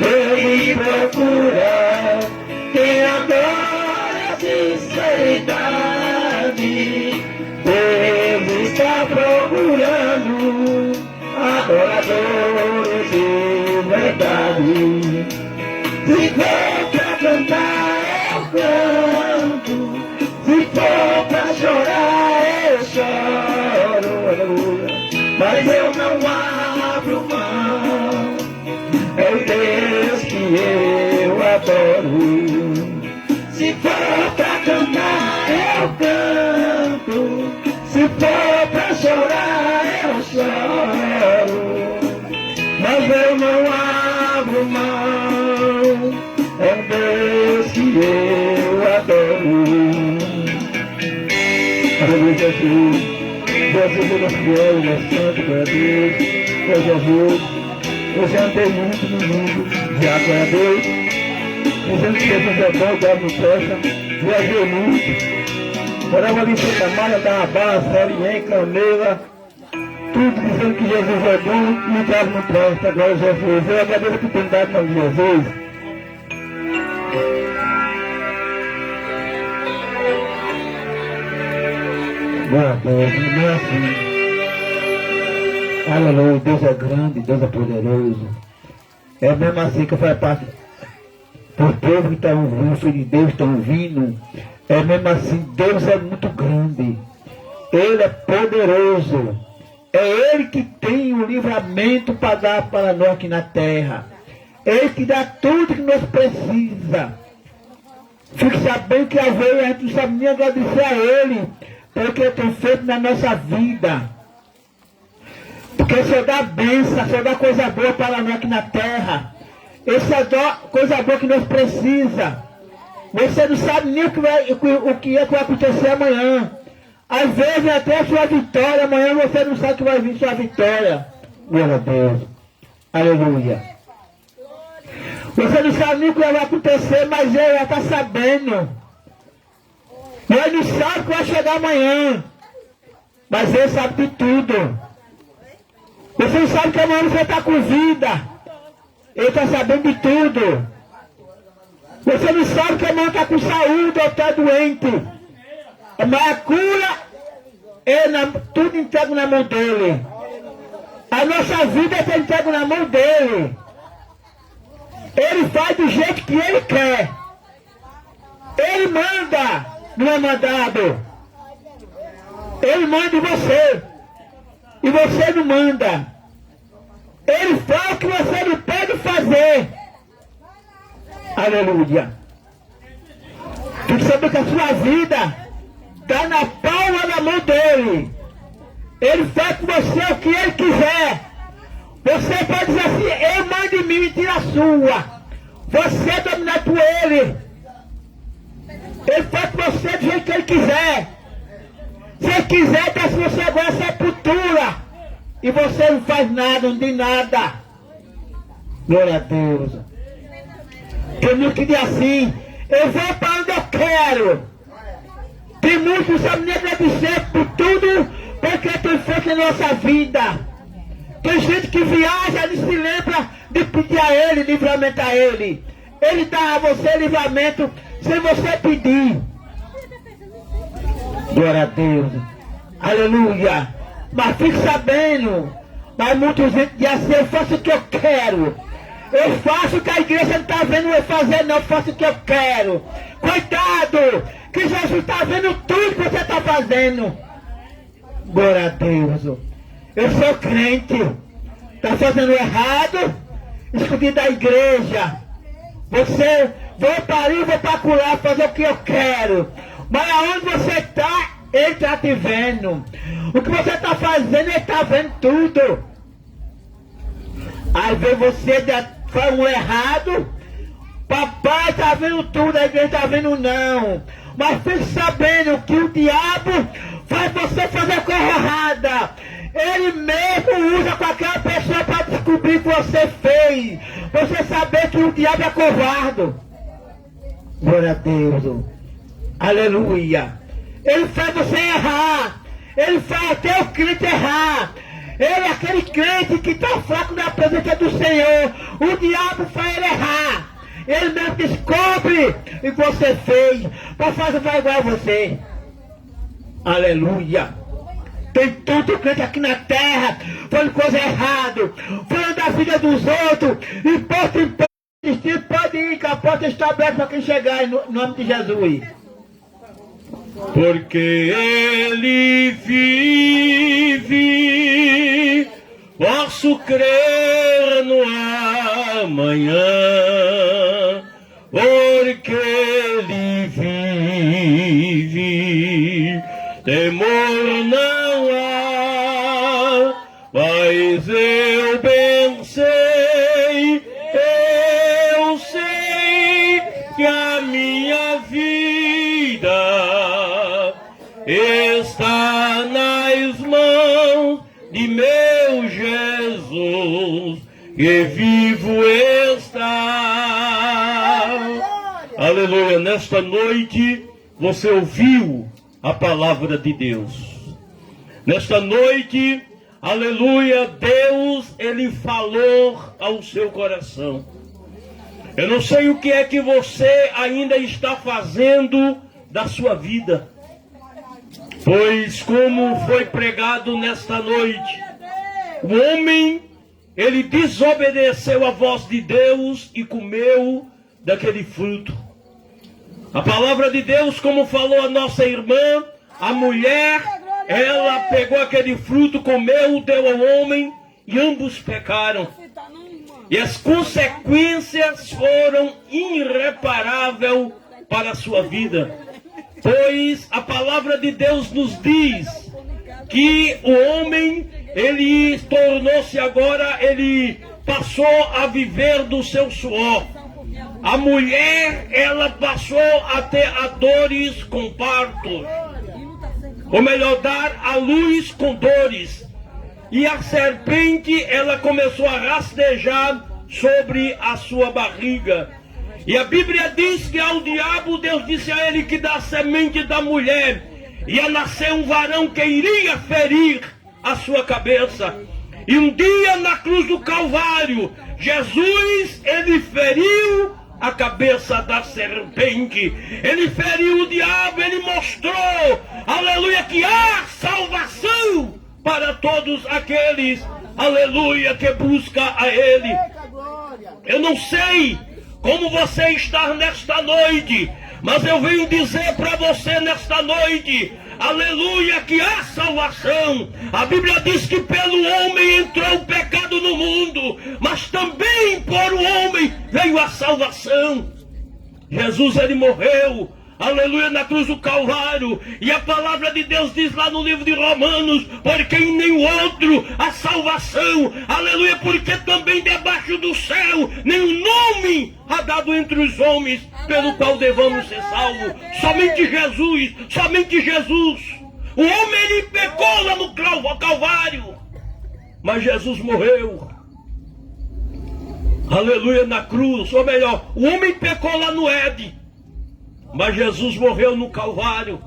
Ele procura quem adora sinceridade. Deus está procurando adoradores de verdade. Se for pra cantar eu canto, se for pra chorar eu choro, aleluia, mas eu não abro mão. É o Deus que eu adoro. Se for pra cantar eu canto, se for pra chorar eu choro, mas eu não abro mão. É o Deus que eu adoro. Aleluia, Jesus. Deus seja fiel, é santo, é Deus, é Jesus. Eu já andei muito no mundo, já glória a Deus, dizendo que Jesus é bom, Deus não presta, viajei muito, morava ali em Santa Maria, da Barra, Seriem, Canela, tudo dizendo que Jesus é bom e o Deus não presta, glória a Jesus. Eu agradeço a oportunidade de Jesus. Glória a Deus, não é assim. Aleluia, Deus é grande, Deus é poderoso. É mesmo assim que eu faço parte do povo que está ouvindo, o Filho de Deus está ouvindo. É mesmo assim, Deus é muito grande. Ele é poderoso. É Ele que tem o livramento para dar para nós aqui na terra. Ele que dá tudo que nós precisamos. Fique sabendo que às vezes a gente não sabe nem agradecer a Ele pelo que Ele tem feito na nossa vida. Porque só dá bênção, só dá coisa boa para nós aqui na terra. Ele só dá coisa boa que nós precisamos. Você não sabe nem o que vai acontecer amanhã. Às vezes até a sua vitória, amanhã você não sabe que vai vir sua vitória. Glória a Deus. Aleluia. Você não sabe nem o que vai acontecer, mas Ele já está sabendo. Ele não sabe o que vai chegar amanhã, mas Ele sabe de tudo. Você não sabe que amanhã você está com vida. Ele está sabendo de tudo. Você não sabe que a mãe está com saúde ou está doente. Mas a cura, tudo entregue na mão dele. A nossa vida está entregue na mão dele. Ele faz do jeito que ele quer. Ele manda, não é mandado. Ele manda em você. E você não manda. Ele faz o que você não pode fazer. Aleluia. Tem que saber que a sua vida está na palma da mão dele. Ele faz com você o que ele quiser. Você pode dizer assim, ele manda em mim e tira a sua. Você é dominado por ele. Ele faz com você do jeito que ele quiser. Se ele quiser, dá se você agora sepultura. E você não faz nada, não diz nada. Glória a Deus. Tem muitos que dizem assim, eu vou para onde eu quero. Tem muitos que não sabem nem agradecer por tudo, porque tem feito na nossa vida. Tem gente que viaja e se lembra de pedir a ele, livramento a ele. Ele dá a você livramento sem você pedir. Glória a Deus. Aleluia. Mas fique sabendo, mas muitos dizem assim, eu faço o que eu quero. Eu faço o que a igreja não está vendo eu fazer, não. Eu faço o que eu quero. Cuidado, que Jesus está vendo tudo que você está fazendo. Glória a Deus. Eu sou crente. Está fazendo errado? Escondido da igreja. Você, vou para ali, vou para lá, fazer o que eu quero. Mas aonde você está, ele está te vendo. O que você está fazendo, ele está vendo tudo. Às vezes você faz um errado, papai está vendo tudo, a igreja está vendo não. Mas fique sabendo que o diabo faz você fazer coisa errada. Ele mesmo usa qualquer pessoa para descobrir o que você fez. Você saber que o diabo é covarde. Glória a Deus. Aleluia. Ele faz você errar. Ele faz até o crente errar. Ele é aquele crente que está fraco na presença do Senhor. O diabo faz ele errar. Ele mesmo descobre o que você fez para fazer igual a você. Aleluia. Tem tanto crente aqui na terra falando coisa errada, falando da vida dos outros, e porta em porta, pode ir, que a porta está aberta para quem chegar em nome de Jesus. Porque ele vive, posso crer no amanhã, porque ele vive, temor não há, mas eu bem sei, eu sei que a minha vida está nas mãos de meu Jesus, que vivo está. Aleluia. Nesta noite você ouviu a palavra de Deus. Nesta noite, aleluia, Deus, Ele falou ao seu coração. Eu não sei o que é que você ainda está fazendo da sua vida. Pois como foi pregado nesta noite, o homem, ele desobedeceu a voz de Deus e comeu daquele fruto. A palavra de Deus, como falou a nossa irmã, a mulher, ela pegou aquele fruto, comeu, deu ao homem e ambos pecaram. E as consequências foram irreparáveis para a sua vida. Pois a palavra de Deus nos diz que o homem, ele tornou-se agora, ele passou a viver do seu suor. A mulher, ela passou a ter dores com parto. Ou melhor, dar à luz com dores. E a serpente, ela começou a rastejar sobre a sua barriga. E a Bíblia diz que ao diabo, Deus disse a ele que da semente da mulher ia nascer um varão que iria ferir a sua cabeça. E um dia na cruz do do Calvário, Jesus, ele feriu a cabeça da serpente, ele feriu o diabo, ele mostrou, aleluia, que há salvação para todos aqueles, aleluia, que busca a ele. Eu não sei como você está nesta noite, mas eu venho dizer para você nesta noite, aleluia, que há salvação. A Bíblia diz que pelo homem entrou o pecado no mundo, mas também por o homem veio a salvação. Jesus, ele morreu, aleluia, na cruz do Calvário, e a palavra de Deus diz lá no livro de Romanos, porque em nenhum outro a salvação, aleluia, porque também debaixo do céu nenhum nome há dado entre os homens pelo qual devamos ser salvos. Somente Jesus, somente Jesus. O homem, ele pecou lá no Calvário, mas Jesus morreu, aleluia, na cruz. Ou melhor, o homem pecou lá no Éden, mas Jesus morreu no Calvário.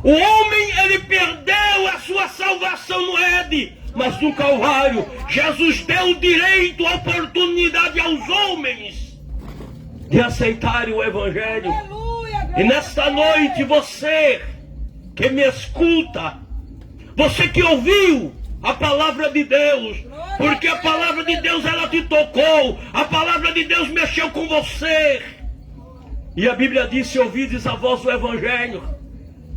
O homem, ele perdeu a sua salvação no Éden, mas no Calvário, Jesus deu o direito, a oportunidade aos homens de aceitarem o Evangelho. E nesta noite, você que me escuta, você que ouviu a palavra de Deus, porque a palavra de Deus, ela te tocou, a palavra de Deus mexeu com você. E a Bíblia diz: se ouvides a voz do Evangelho,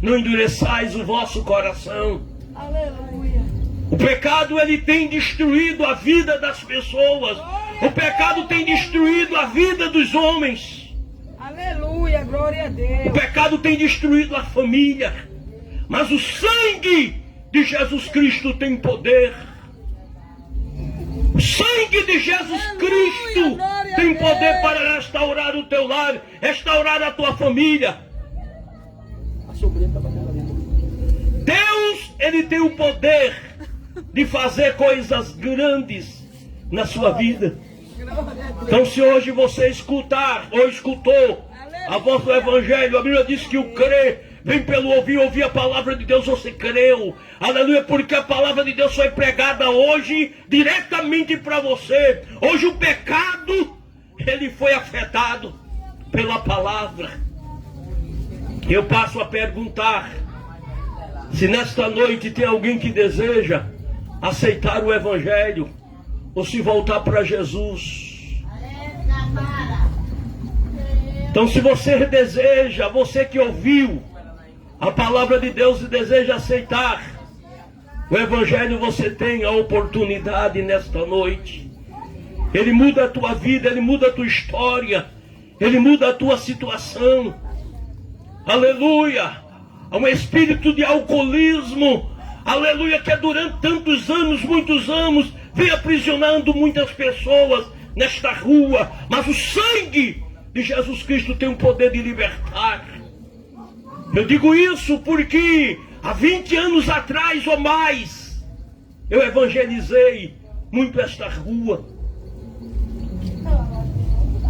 não endureçais o vosso coração. Aleluia. O pecado, ele tem destruído a vida das pessoas. O pecado tem destruído a vida dos homens. Aleluia, glória a Deus. O pecado tem destruído a família. Mas o sangue de Jesus Cristo tem poder. O sangue de Jesus Cristo tem poder para restaurar o teu lar, restaurar a tua família. Deus, ele tem o poder de fazer coisas grandes na sua vida. Então, se hoje você escutar ou escutou a voz do Evangelho, a Bíblia diz que o crer vem pelo ouvir a palavra de Deus. Você creu, aleluia, porque a palavra de Deus foi pregada hoje diretamente para você. Hoje o pecado, ele foi afetado pela palavra. Eu passo a perguntar: se nesta noite tem alguém que deseja aceitar o Evangelho, ou se voltar para Jesus. Então, se você deseja, você que ouviu a palavra de Deus e deseja aceitar o Evangelho, você tem a oportunidade nesta noite. Ele muda a tua vida, ele muda a tua história, ele muda a tua situação. Aleluia! Há um espírito de alcoolismo, aleluia, que durante tantos anos, muitos anos, vem aprisionando muitas pessoas nesta rua. Mas o sangue de Jesus Cristo tem o poder de libertar. Eu digo isso porque há 20 anos atrás ou mais, eu evangelizei muito esta rua.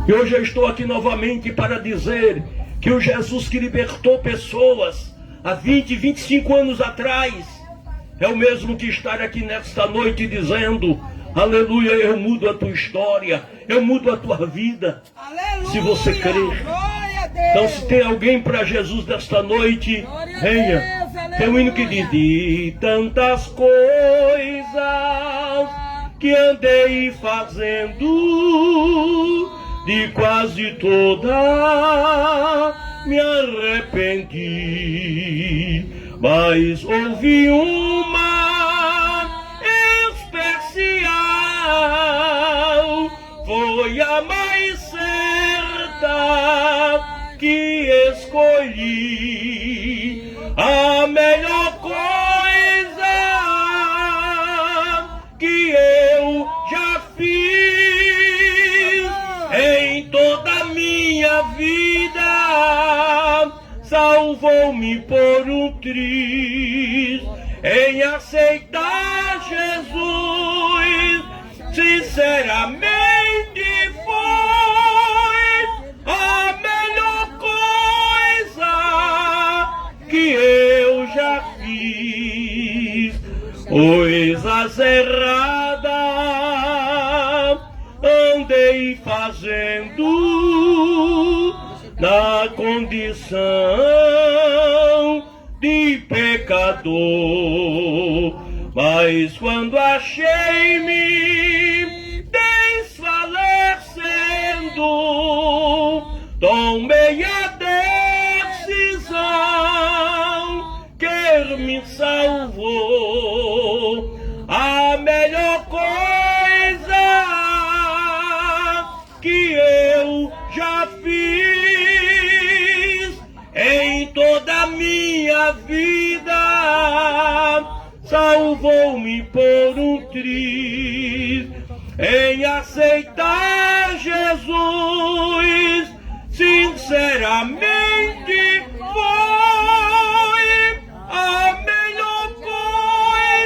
E hoje eu estou aqui novamente para dizer que o Jesus que libertou pessoas há 20, 25 anos atrás, é o mesmo que estar aqui nesta noite dizendo: aleluia, eu mudo a tua história, eu mudo a tua vida. Aleluia, se você crer. Então, se tem alguém para Jesus nesta noite, venha. Tem um hino que diz: de tantas coisas que andei fazendo, de quase toda me arrependi, mas houve uma especial, foi a mais certa que escolhi, a melhor coisa que eu já fiz em toda a minha vida, salvou-me por um triz em aceitar Jesus. Sinceramente foi a melhor coisa que eu já fiz. Coisas erradas me fazendo na condição de pecador. Mas quando achei-me desfalecendo, tomei a decisão que me salvou. A melhor coisa que eu já fiz em toda a minha vida, salvou-me por um triz em aceitar Jesus. Sinceramente foi a melhor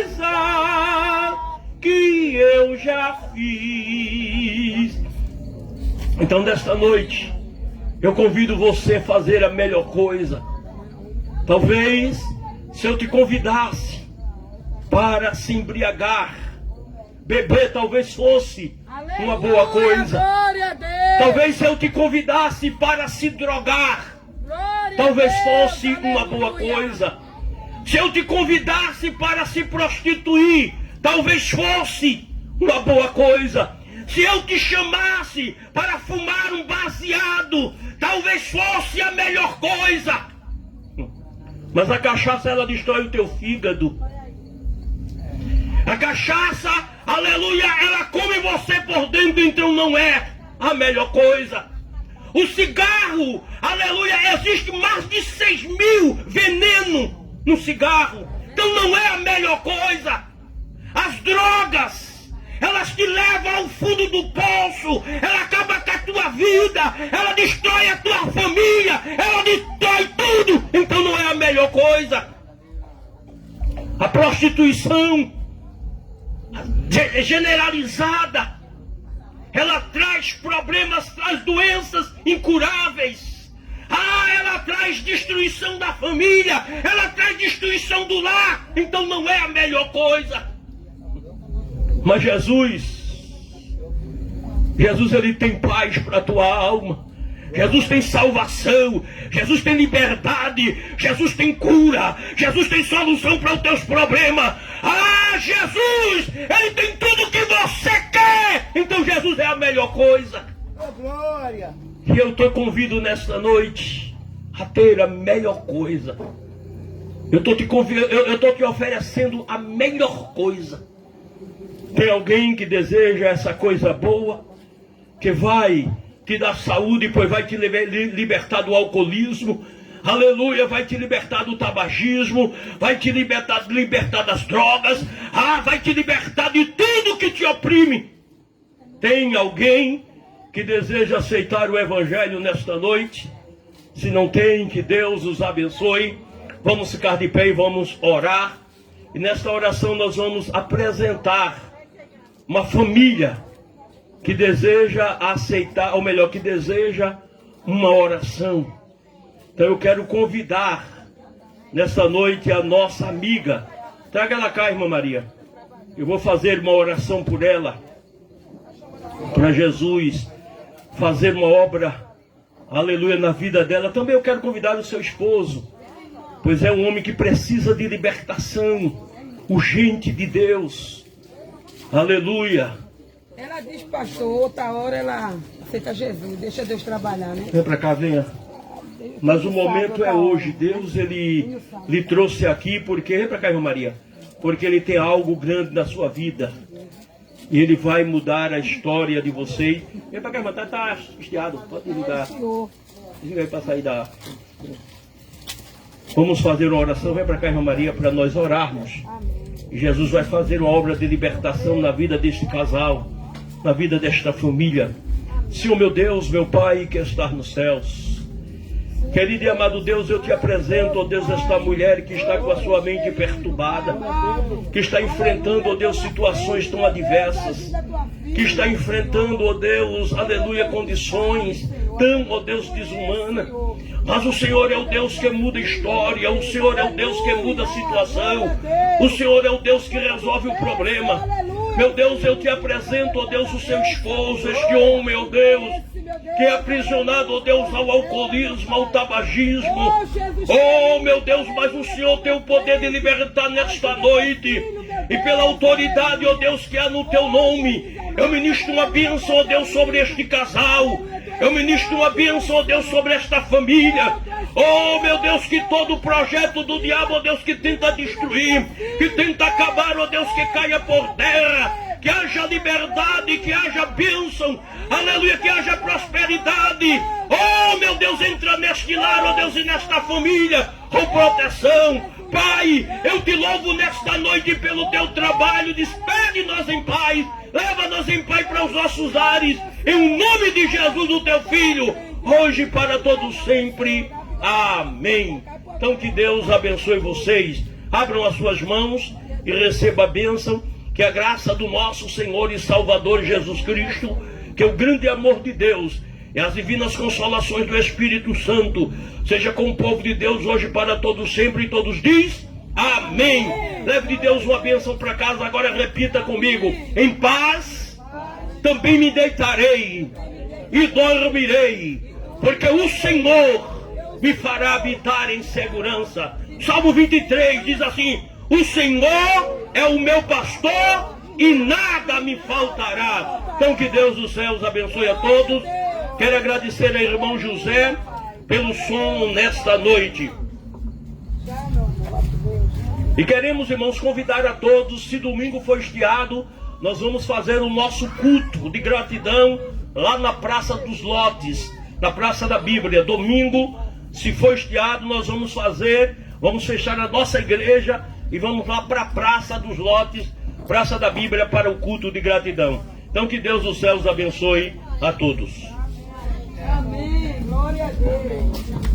coisa que eu já fiz. Então, nesta noite, eu convido você a fazer a melhor coisa. Talvez, se eu te convidasse para se embriagar, beber talvez fosse uma boa coisa. Talvez se eu te convidasse para se drogar, talvez fosse uma boa coisa. Se eu te convidasse para se prostituir, talvez fosse uma boa coisa. Se eu te chamasse para fumar um baseado, talvez fosse a melhor coisa. Mas a cachaça, ela destrói o teu fígado. A cachaça, aleluia, ela come você por dentro, então não é a melhor coisa. O cigarro, aleluia, existe mais de 6.000 venenos no cigarro, então não é a melhor coisa. As drogas, elas te levam ao fundo do poço, ela acaba com a tua vida, ela destrói a tua família, ela destrói tudo, então não é a melhor coisa. A prostituição generalizada, ela traz problemas, traz doenças incuráveis. Ela traz destruição da família, ela traz destruição do lar, então não é a melhor coisa. Mas Jesus, ele tem paz para a tua alma. Jesus tem salvação, Jesus tem liberdade, Jesus tem cura, Jesus tem solução para os teus problemas. Jesus, ele tem tudo o que você quer. Então Jesus é a melhor coisa. Glória. E eu te convido nesta noite a ter a melhor coisa. Eu estou te oferecendo a melhor coisa. Tem alguém que deseja essa coisa boa, que vai te dar saúde, pois vai te libertar do alcoolismo, aleluia, vai te libertar do tabagismo, vai te libertar das drogas, vai te libertar de tudo que te oprime. Tem alguém que deseja aceitar o Evangelho nesta noite? Se não tem, que Deus os abençoe. Vamos ficar de pé e vamos orar. E nesta oração nós vamos apresentar uma família que deseja aceitar, ou melhor, que deseja uma oração. Então eu quero convidar nessa noite a nossa amiga. Traga ela cá, irmã Maria. Eu vou fazer uma oração por ela, para Jesus fazer uma obra, aleluia, na vida dela. Também eu quero convidar o seu esposo, pois é um homem que precisa de libertação urgente de Deus. Aleluia. Ela diz, pastor, outra hora ela aceita Jesus, deixa Deus trabalhar, né? Vem para cá, venha. Mas o momento é hoje. Deus, ele lhe trouxe aqui porque... Vem para cá, irmã Maria. Porque ele tem algo grande na sua vida. E ele vai mudar a história de vocês. Vem para cá, irmã. Tá estiado. Pode desligar. Desliga aí para sair da... Vamos fazer uma oração. Vem para cá, irmã Maria, para nós orarmos. E Jesus vai fazer uma obra de libertação na vida deste casal, na vida desta família. Senhor, meu Deus, meu Pai que está nos céus, querido e amado Deus, eu te apresento, ó Deus, esta mulher que está com a sua mente perturbada, que está enfrentando, ó Deus, situações tão adversas, que está enfrentando, ó Deus, aleluia, condições tão, ó Deus, desumanas. Mas o Senhor é o Deus que muda a história, o Senhor é o Deus que muda a situação, o Senhor é o Deus que resolve o problema. Meu Deus, eu te apresento, ó Deus, o seu esposo, este homem, ó Deus, que é aprisionado, ó Deus, ao alcoolismo, ao tabagismo. Oh, meu Deus, mas o Senhor tem o poder de libertar nesta noite. E pela autoridade, ó Deus, que há no teu nome, eu ministro uma bênção, ó Deus, sobre este casal. Eu ministro uma bênção, ó Deus, sobre esta família. Oh, meu Deus, que todo projeto do diabo, ó Deus, que tenta destruir, que tenta acabar, ó Deus, que caia por terra. Que haja liberdade, que haja bênção, aleluia, que haja prosperidade. Oh, meu Deus, entra neste lar, ó Deus, e nesta família, com proteção. Pai, eu te louvo nesta noite pelo teu trabalho. Despede-nos em paz, leva-nos em paz para os nossos lares, em nome de Jesus, o teu Filho, hoje e para todos sempre. Amém. Então que Deus abençoe vocês. Abram as suas mãos e receba a bênção. Que a graça do nosso Senhor e Salvador Jesus Cristo, que o grande amor de Deus e as divinas consolações do Espírito Santo seja com o povo de Deus hoje para todos sempre, e todos diz amém. Leve de Deus uma bênção para casa. Agora repita comigo: em paz também me deitarei e dormirei, porque o Senhor me fará habitar em segurança. Salmo 23 diz assim: o Senhor é o meu pastor e nada me faltará. Então que Deus dos céus abençoe a todos. Quero agradecer ao irmão José pelo som nesta noite. E queremos, irmãos, convidar a todos. Se domingo for estiado, nós vamos fazer o nosso culto de gratidão lá na Praça dos Lotes, na Praça da Bíblia. Domingo, se for estiado, nós vamos fechar a nossa igreja e vamos lá para a Praça dos Lotes, Praça da Bíblia, para o culto de gratidão. Então que Deus dos céus abençoe a todos. Amém. Glória a Deus.